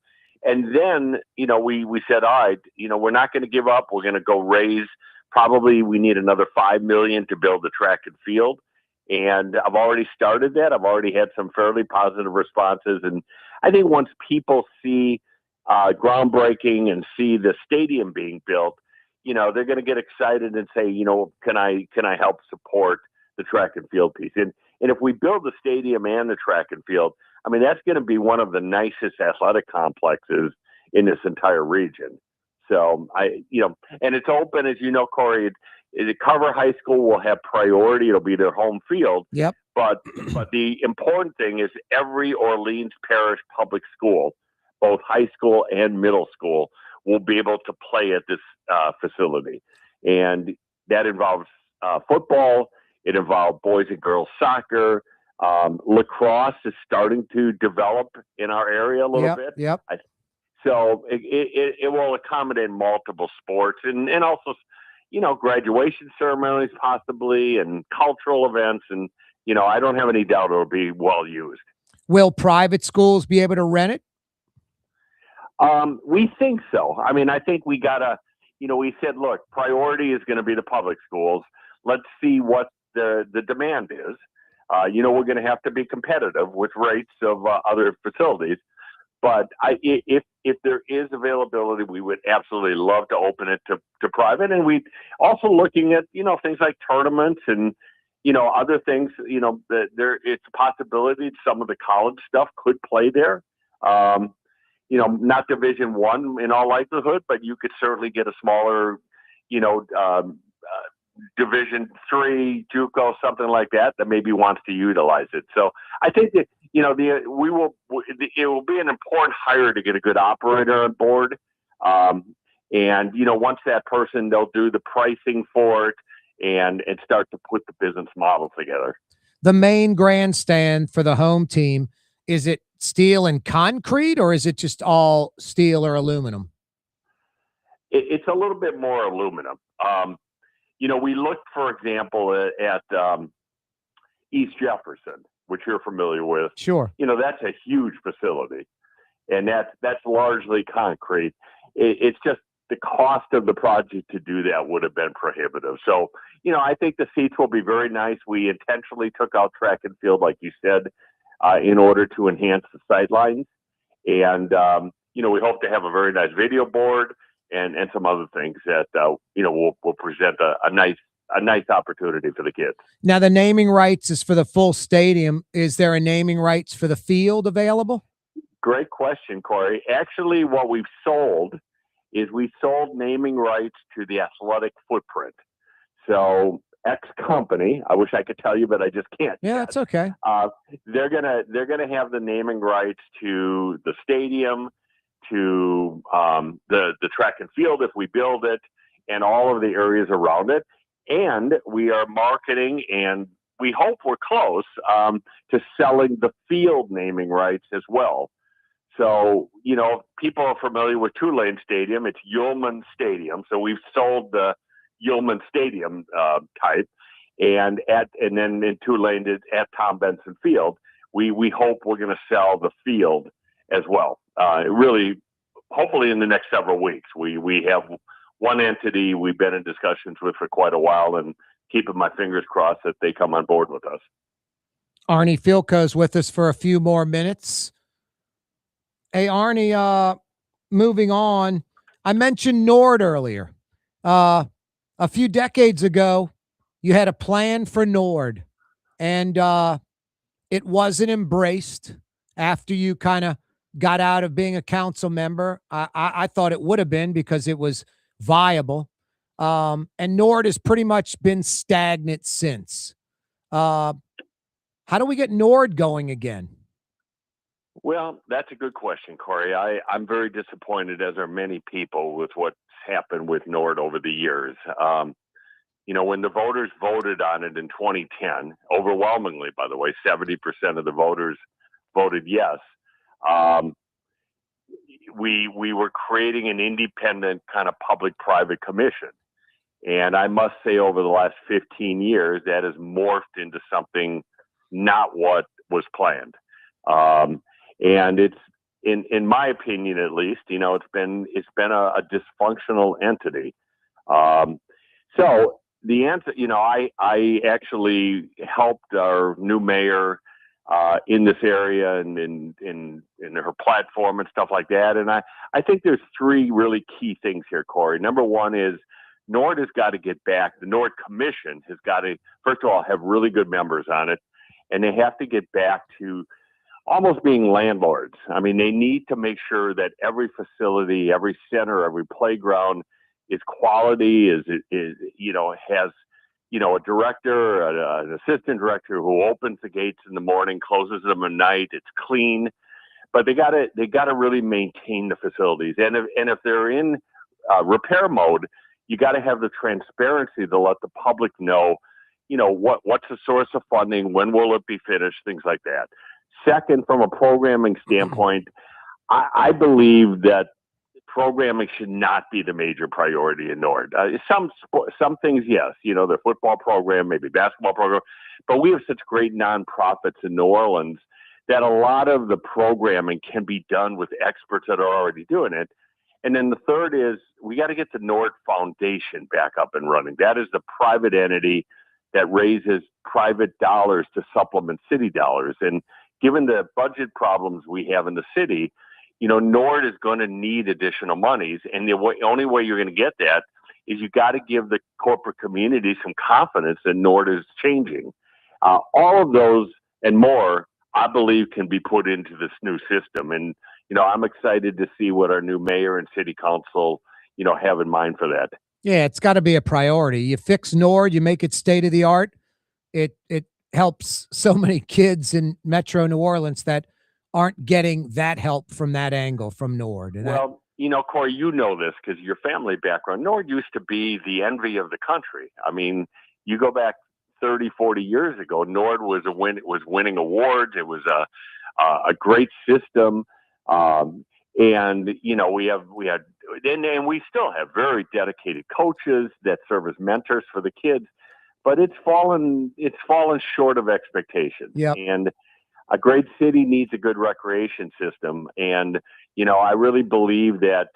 And then, we said, all right, we're not going to give up. We're going to go raise. Probably we need another 5 million to build the track and field. And I've already started that. I've already had some fairly positive responses. And I think once people see groundbreaking and see the stadium being built, they're going to get excited and say, can I help support the track and field piece? And if we build the stadium and the track and field, I mean, that's going to be one of the nicest athletic complexes in this entire region. So and it's open, as you know, Corey. Carver High School will have priority. It'll be their home field. Yep. But the important thing is every Orleans Parish public school, both high school and middle school, will be able to play at this facility. And that involves football. It involves boys and girls soccer. Lacrosse is starting to develop in our area a little bit. Yep. So it will accommodate multiple sports and also, graduation ceremonies possibly and cultural events. And, I don't have any doubt it'll be well used. Will private schools be able to rent it? We think so. I mean, I think we gotta, we said, look, priority is going to be the public schools. Let's see what the demand is. We're going to have to be competitive with rates of other facilities. But if there is availability, we would absolutely love to open it to private. And we also looking at, things like tournaments and, other things, it's a possibility some of the college stuff could play there. Not Division I in all likelihood, but you could certainly get a smaller, Division III JUCO, something like that maybe wants to utilize it. So I think that it will be an important hire to get a good operator on board, and once that person, they'll do the pricing for it and start to put the business model together. The main grandstand for the home team, is it steel and concrete, or is it just all steel or aluminum? It's a little bit more aluminum. We looked, for example, at East Jefferson, which you're familiar with. Sure. That's a huge facility, and that's largely concrete. It's just the cost of the project to do that would have been prohibitive. So, I think the seats will be very nice. We intentionally took out track and field, like you said, in order to enhance the sightlines. And, we hope to have a very nice video board and some other things that, will present a nice opportunity for the kids. Now, the naming rights is for the full stadium. Is there a naming rights for the field available? Great question, Corey. Actually, what we've sold is we sold naming rights to the athletic footprint. So X company, I wish I could tell you, but I just can't. Yeah, that's okay. They're gonna have the naming rights to the stadium, to the track and field if we build it, and all of the areas around it. And we are marketing, and we hope we're close to selling the field naming rights as well. So, people are familiar with Tulane Stadium. It's Yulman Stadium. So we've sold the Yulman Stadium type. And then in Tulane at Tom Benson Field, we hope we're going to sell the field as well. Really, hopefully in the next several weeks. We have one entity we've been in discussions with for quite a while, and keeping my fingers crossed that they come on board with us. Arnie Filko's with us for a few more minutes. Hey, Arnie, moving on. I mentioned Nord earlier. A few decades ago, you had a plan for Nord, and it wasn't embraced after you kind of got out of being a council member. I thought it would have been because it was viable. And Nord has pretty much been stagnant since. How do we get Nord going again? Well, that's a good question, Corey. I'm very disappointed, as are many people, with what's happened with Nord over the years. When the voters voted on it in 2010, overwhelmingly, by the way, 70% of the voters voted yes. We were creating an independent kind of public-private commission. And I must say, over the last 15 years, that has morphed into something not what was planned. And it's, in my opinion, at least, it's been a dysfunctional entity. So the answer, I actually helped our new mayor in this area and in her platform and stuff like that. And I think there's three really key things here, Corey. Number one is Nord has got to get back. The Nord Commission has got to, first of all, have really good members on it, and they have to get back to almost being landlords. I mean, they need to make sure that every facility, every center, every playground is quality, has a director, an assistant director who opens the gates in the morning, closes them at night. It's clean, but they gotta really maintain the facilities. And if they're in repair mode, you got to have the transparency to let the public know, what's the source of funding, when will it be finished, things like that. Second, from a programming standpoint, I believe that programming should not be the major priority in Nord. Some things, yes, the football program, maybe basketball program, but we have such great nonprofits in New Orleans that a lot of the programming can be done with experts that are already doing it. And then the third is we got to get the Nord Foundation back up and running. That is the private entity that raises private dollars to supplement city dollars. And given the budget problems we have in the city, Nord is going to need additional monies. And the only way you're going to get that is you got to give the corporate community some confidence that Nord is changing. All of those and more, I believe, can be put into this new system. And, I'm excited to see what our new mayor and city council, have in mind for that. Yeah, it's got to be a priority. You fix Nord, you make it state of the art. It helps so many kids in Metro New Orleans that aren't getting that help from that angle from Nord. And Corey, you know this because your family background. Nord used to be the envy of the country. I mean, you go back 30, 40 years ago, Nord was winning awards. It was a great system. And we had and we still have very dedicated coaches that serve as mentors for the kids, but it's fallen short of expectations. Yep. And a great city needs a good recreation system. And, I really believe that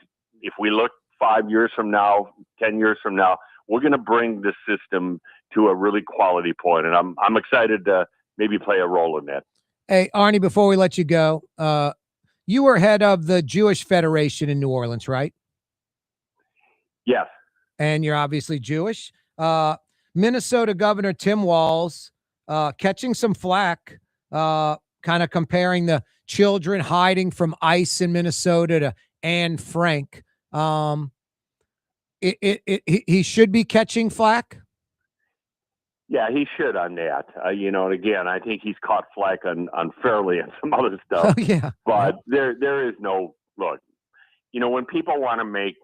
if we look 5 years from now, 10 years from now, we're going to bring this system to a really quality point. And I'm excited to maybe play a role in that. Hey, Arnie, before we let you go, you were head of the Jewish Federation in New Orleans, right? Yes. And you're obviously Jewish. Minnesota Governor Tim Walz catching some flack, kind of comparing the children hiding from ICE in Minnesota to Anne Frank. He should be catching flack. Yeah, he should on that. And again, I think he's caught flack unfairly and some other stuff. Oh, yeah. But there is no look. When people want to make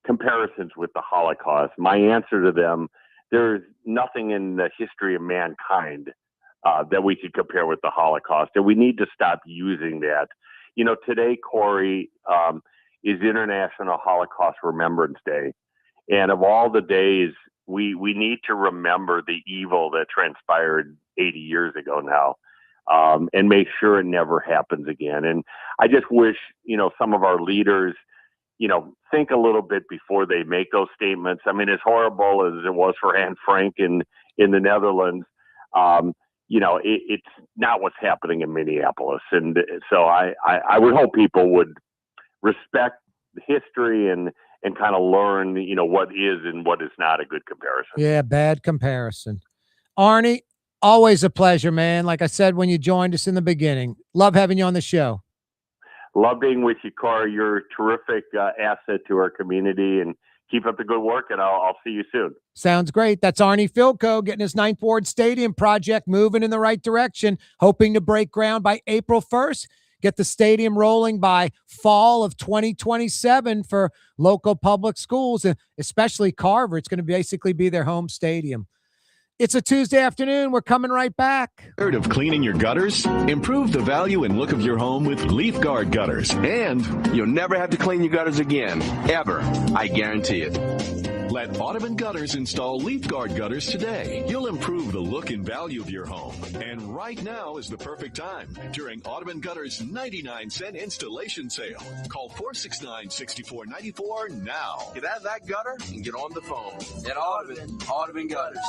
comparisons with the Holocaust, my answer to them, there's nothing in the history of mankind that we could compare with the Holocaust, and we need to stop using that. Today, Corey, is International Holocaust Remembrance Day, and of all the days, we need to remember the evil that transpired 80 years ago now, and make sure it never happens again. And I just wish, some of our leaders, think a little bit before they make those statements. I mean, as horrible as it was for Anne Frank in the Netherlands, it's not what's happening in Minneapolis. And so I would hope people would respect the history and kind of learn, what is and what is not a good comparison. Yeah, bad comparison. Arnie, always a pleasure, man. Like I said when you joined us in the beginning, love having you on the show. Love being with you, Corey. You're a terrific asset to our community, and keep up the good work, and I'll see you soon. Sounds great. That's Arnie Filco getting his Ninth Ward Stadium project moving in the right direction, hoping to break ground by April 1st. Get the stadium rolling by fall of 2027 for local public schools, and especially Carver. It's going to basically be their home stadium. It's a Tuesday afternoon. We're coming right back. Tired of cleaning your gutters? Improve the value and look of your home with Leaf Guard gutters. And you'll never have to clean your gutters again, ever. I guarantee it. Let Audubon Gutters install Leaf Guard gutters today. You'll improve the look and value of your home. And right now is the perfect time during Audubon Gutters' 99-cent installation sale. Call 469-6494 now. Get out of that gutter and get on the phone. At Audubon Gutters.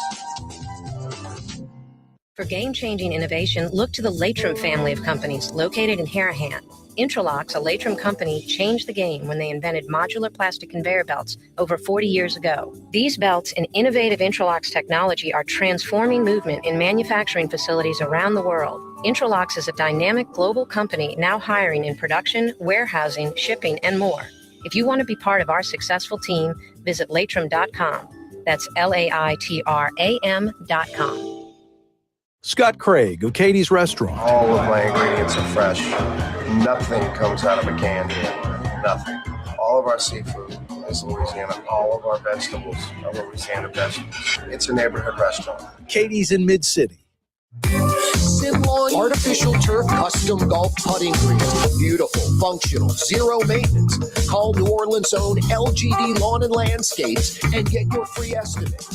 For game-changing innovation, look to the Latrim family of companies located in Harahan. Intralocks, a Latrim company, changed the game when they invented modular plastic conveyor belts over 40 years ago. These belts and innovative Intralocks technology are transforming movement in manufacturing facilities around the world. Intralocks is a dynamic global company now hiring in production, warehousing, shipping, and more. If you want to be part of our successful team, visit latrim.com. That's LAITRAM.com. Scott Craig of Katie's Restaurant. All of my ingredients are fresh. Nothing comes out of a can here. Nothing. All of our seafood is Louisiana. All of our vegetables are Louisiana vegetables. It's a neighborhood restaurant. Katie's in Mid-City. Simlawn artificial turf custom golf putting greens. Beautiful, functional, zero maintenance. Call New Orleans' own LGD Lawn and Landscapes and get your free estimate.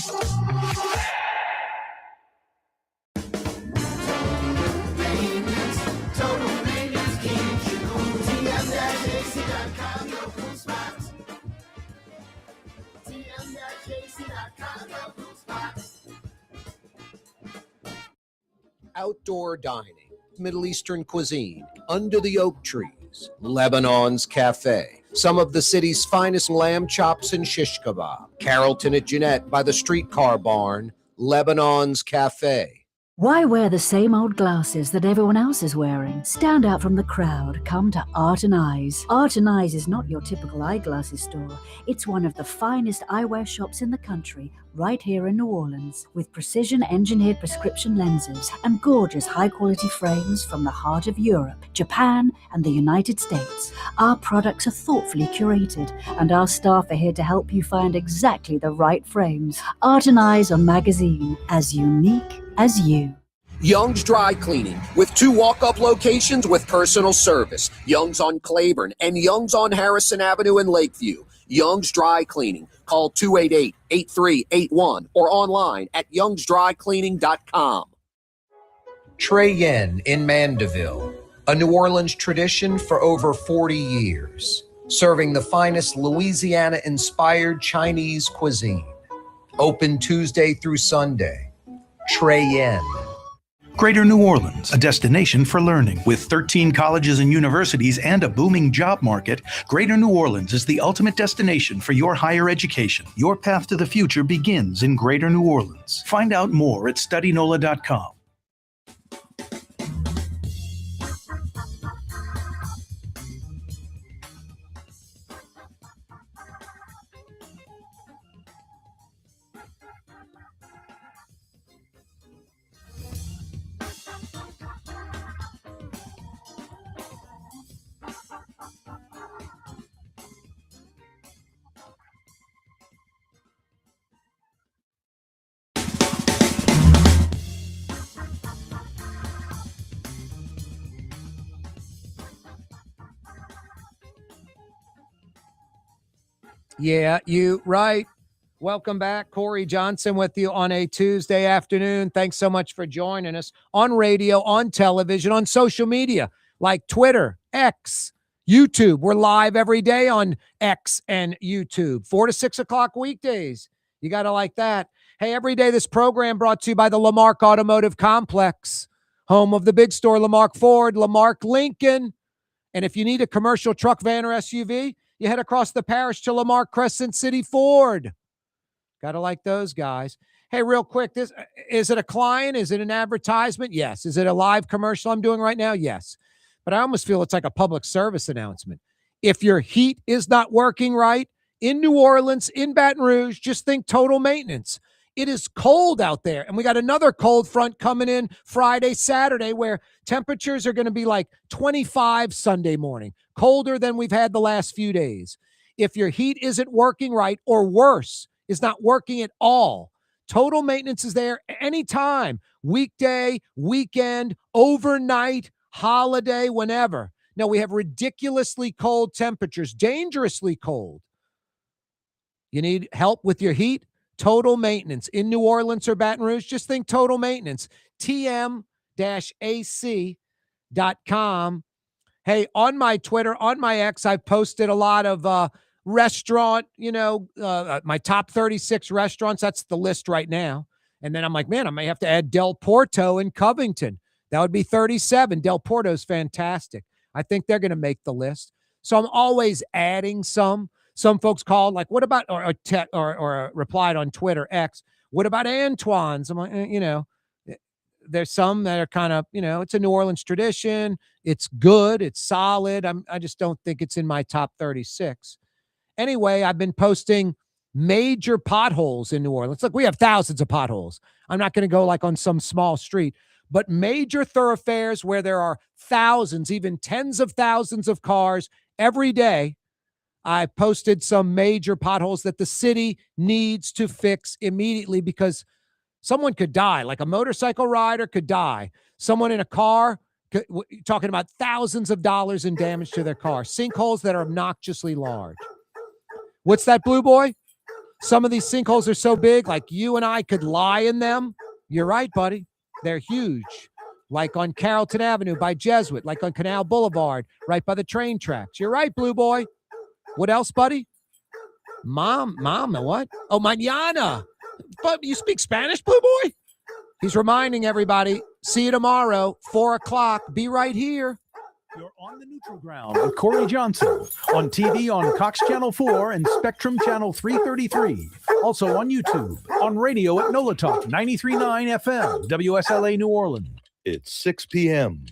Outdoor dining, Middle Eastern cuisine, under the oak trees, Lebanon's Cafe, some of the city's finest lamb chops and shish kebab, Carrollton at Jeanette by the streetcar barn, Lebanon's Cafe. Why wear the same old glasses that everyone else is wearing? Stand out from the crowd. Come to Art and Eyes. Art and Eyes is not your typical eyeglasses store. It's one of the finest eyewear shops in the country, right here in New Orleans, with precision-engineered prescription lenses and gorgeous high-quality frames from the heart of Europe, Japan, and the United States. Our products are thoughtfully curated, and our staff are here to help you find exactly the right frames. Art and Eyes on Magazine, as unique as you. Young's Dry Cleaning, with 2 walk-up locations with personal service. Young's on Claiborne and Young's on Harrison Avenue in Lakeview. Young's Dry Cleaning. Call 288-8381 or online at youngsdrycleaning.com. Trey Yen in Mandeville, a New Orleans tradition for over 40 years, serving the finest Louisiana-inspired Chinese cuisine. Open Tuesday through Sunday. Trey Yen. Greater New Orleans, a destination for learning. With 13 colleges and universities and a booming job market, Greater New Orleans is the ultimate destination for your higher education. Your path to the future begins in Greater New Orleans. Find out more at studynola.com. Yeah, you right. Welcome back. Corey Johnson with you on a Tuesday afternoon. Thanks so much for joining us on radio, on television, on social media like Twitter, X, YouTube. We're live every day on X and YouTube, 4 to 6 o'clock weekdays. You got to like that. Hey, every day this program brought to you by the Lamarck Automotive Complex, home of the big store, Lamarck Ford, Lamarck Lincoln. And if you need a commercial truck, van, or SUV, you head across the parish to Lamarck Crescent City Ford. Got to like those guys. Hey, real quick, this is it a client? Is it an advertisement? Yes. Is it a live commercial I'm doing right now? Yes. But I almost feel it's like a public service announcement. If your heat is not working right, in New Orleans, in Baton Rouge, just think total maintenance. It is cold out there, and we got another cold front coming in Friday, Saturday, where temperatures are going to be like 25 Sunday morning, colder than we've had the last few days. If your heat isn't working right, or worse, is not working at all, total maintenance is there anytime, weekday, weekend, overnight, holiday, whenever. Now, we have ridiculously cold temperatures, dangerously cold. You need help with your heat? Total maintenance in New Orleans or Baton Rouge, just think total maintenance. TM-AC.com. Hey, on my Twitter, on my X, I've posted a lot of restaurant, my top 36 restaurants. That's the list right now. And then I'm like, man, I may have to add Del Porto in Covington. That would be 37. Del Porto's fantastic. I think they're going to make the list. So I'm always adding some. Some folks called, like, what about, or replied on Twitter, X, what about Antoine's? I'm like, there's some that are kind of, it's a New Orleans tradition. It's good. It's solid. I just don't think it's in my top 36. Anyway, I've been posting major potholes in New Orleans. Look, we have thousands of potholes. I'm not going to go like on some small street, but major thoroughfares where there are thousands, even tens of thousands of cars every day. I posted some major potholes that the city needs to fix immediately, because someone could die, like a motorcycle rider could die. Someone in a car, talking about thousands of dollars in damage to their car. Sinkholes that are obnoxiously large. What's that, Blue Boy? Some of these sinkholes are so big, like you and I could lie in them. You're right, buddy. They're huge. Like on Carrollton Avenue by Jesuit, like on Canal Boulevard, right by the train tracks. You're right, Blue Boy. What else, buddy? Mom, what? Oh, mañana. But you speak Spanish, Blue Boy? He's reminding everybody, see you tomorrow, 4 o'clock. Be right here. You're on the neutral ground with Corey Johnson on TV on Cox Channel 4 and Spectrum Channel 333. Also on YouTube, on radio at Nola Talk 93.9 FM, WSLA New Orleans. It's 6 p.m.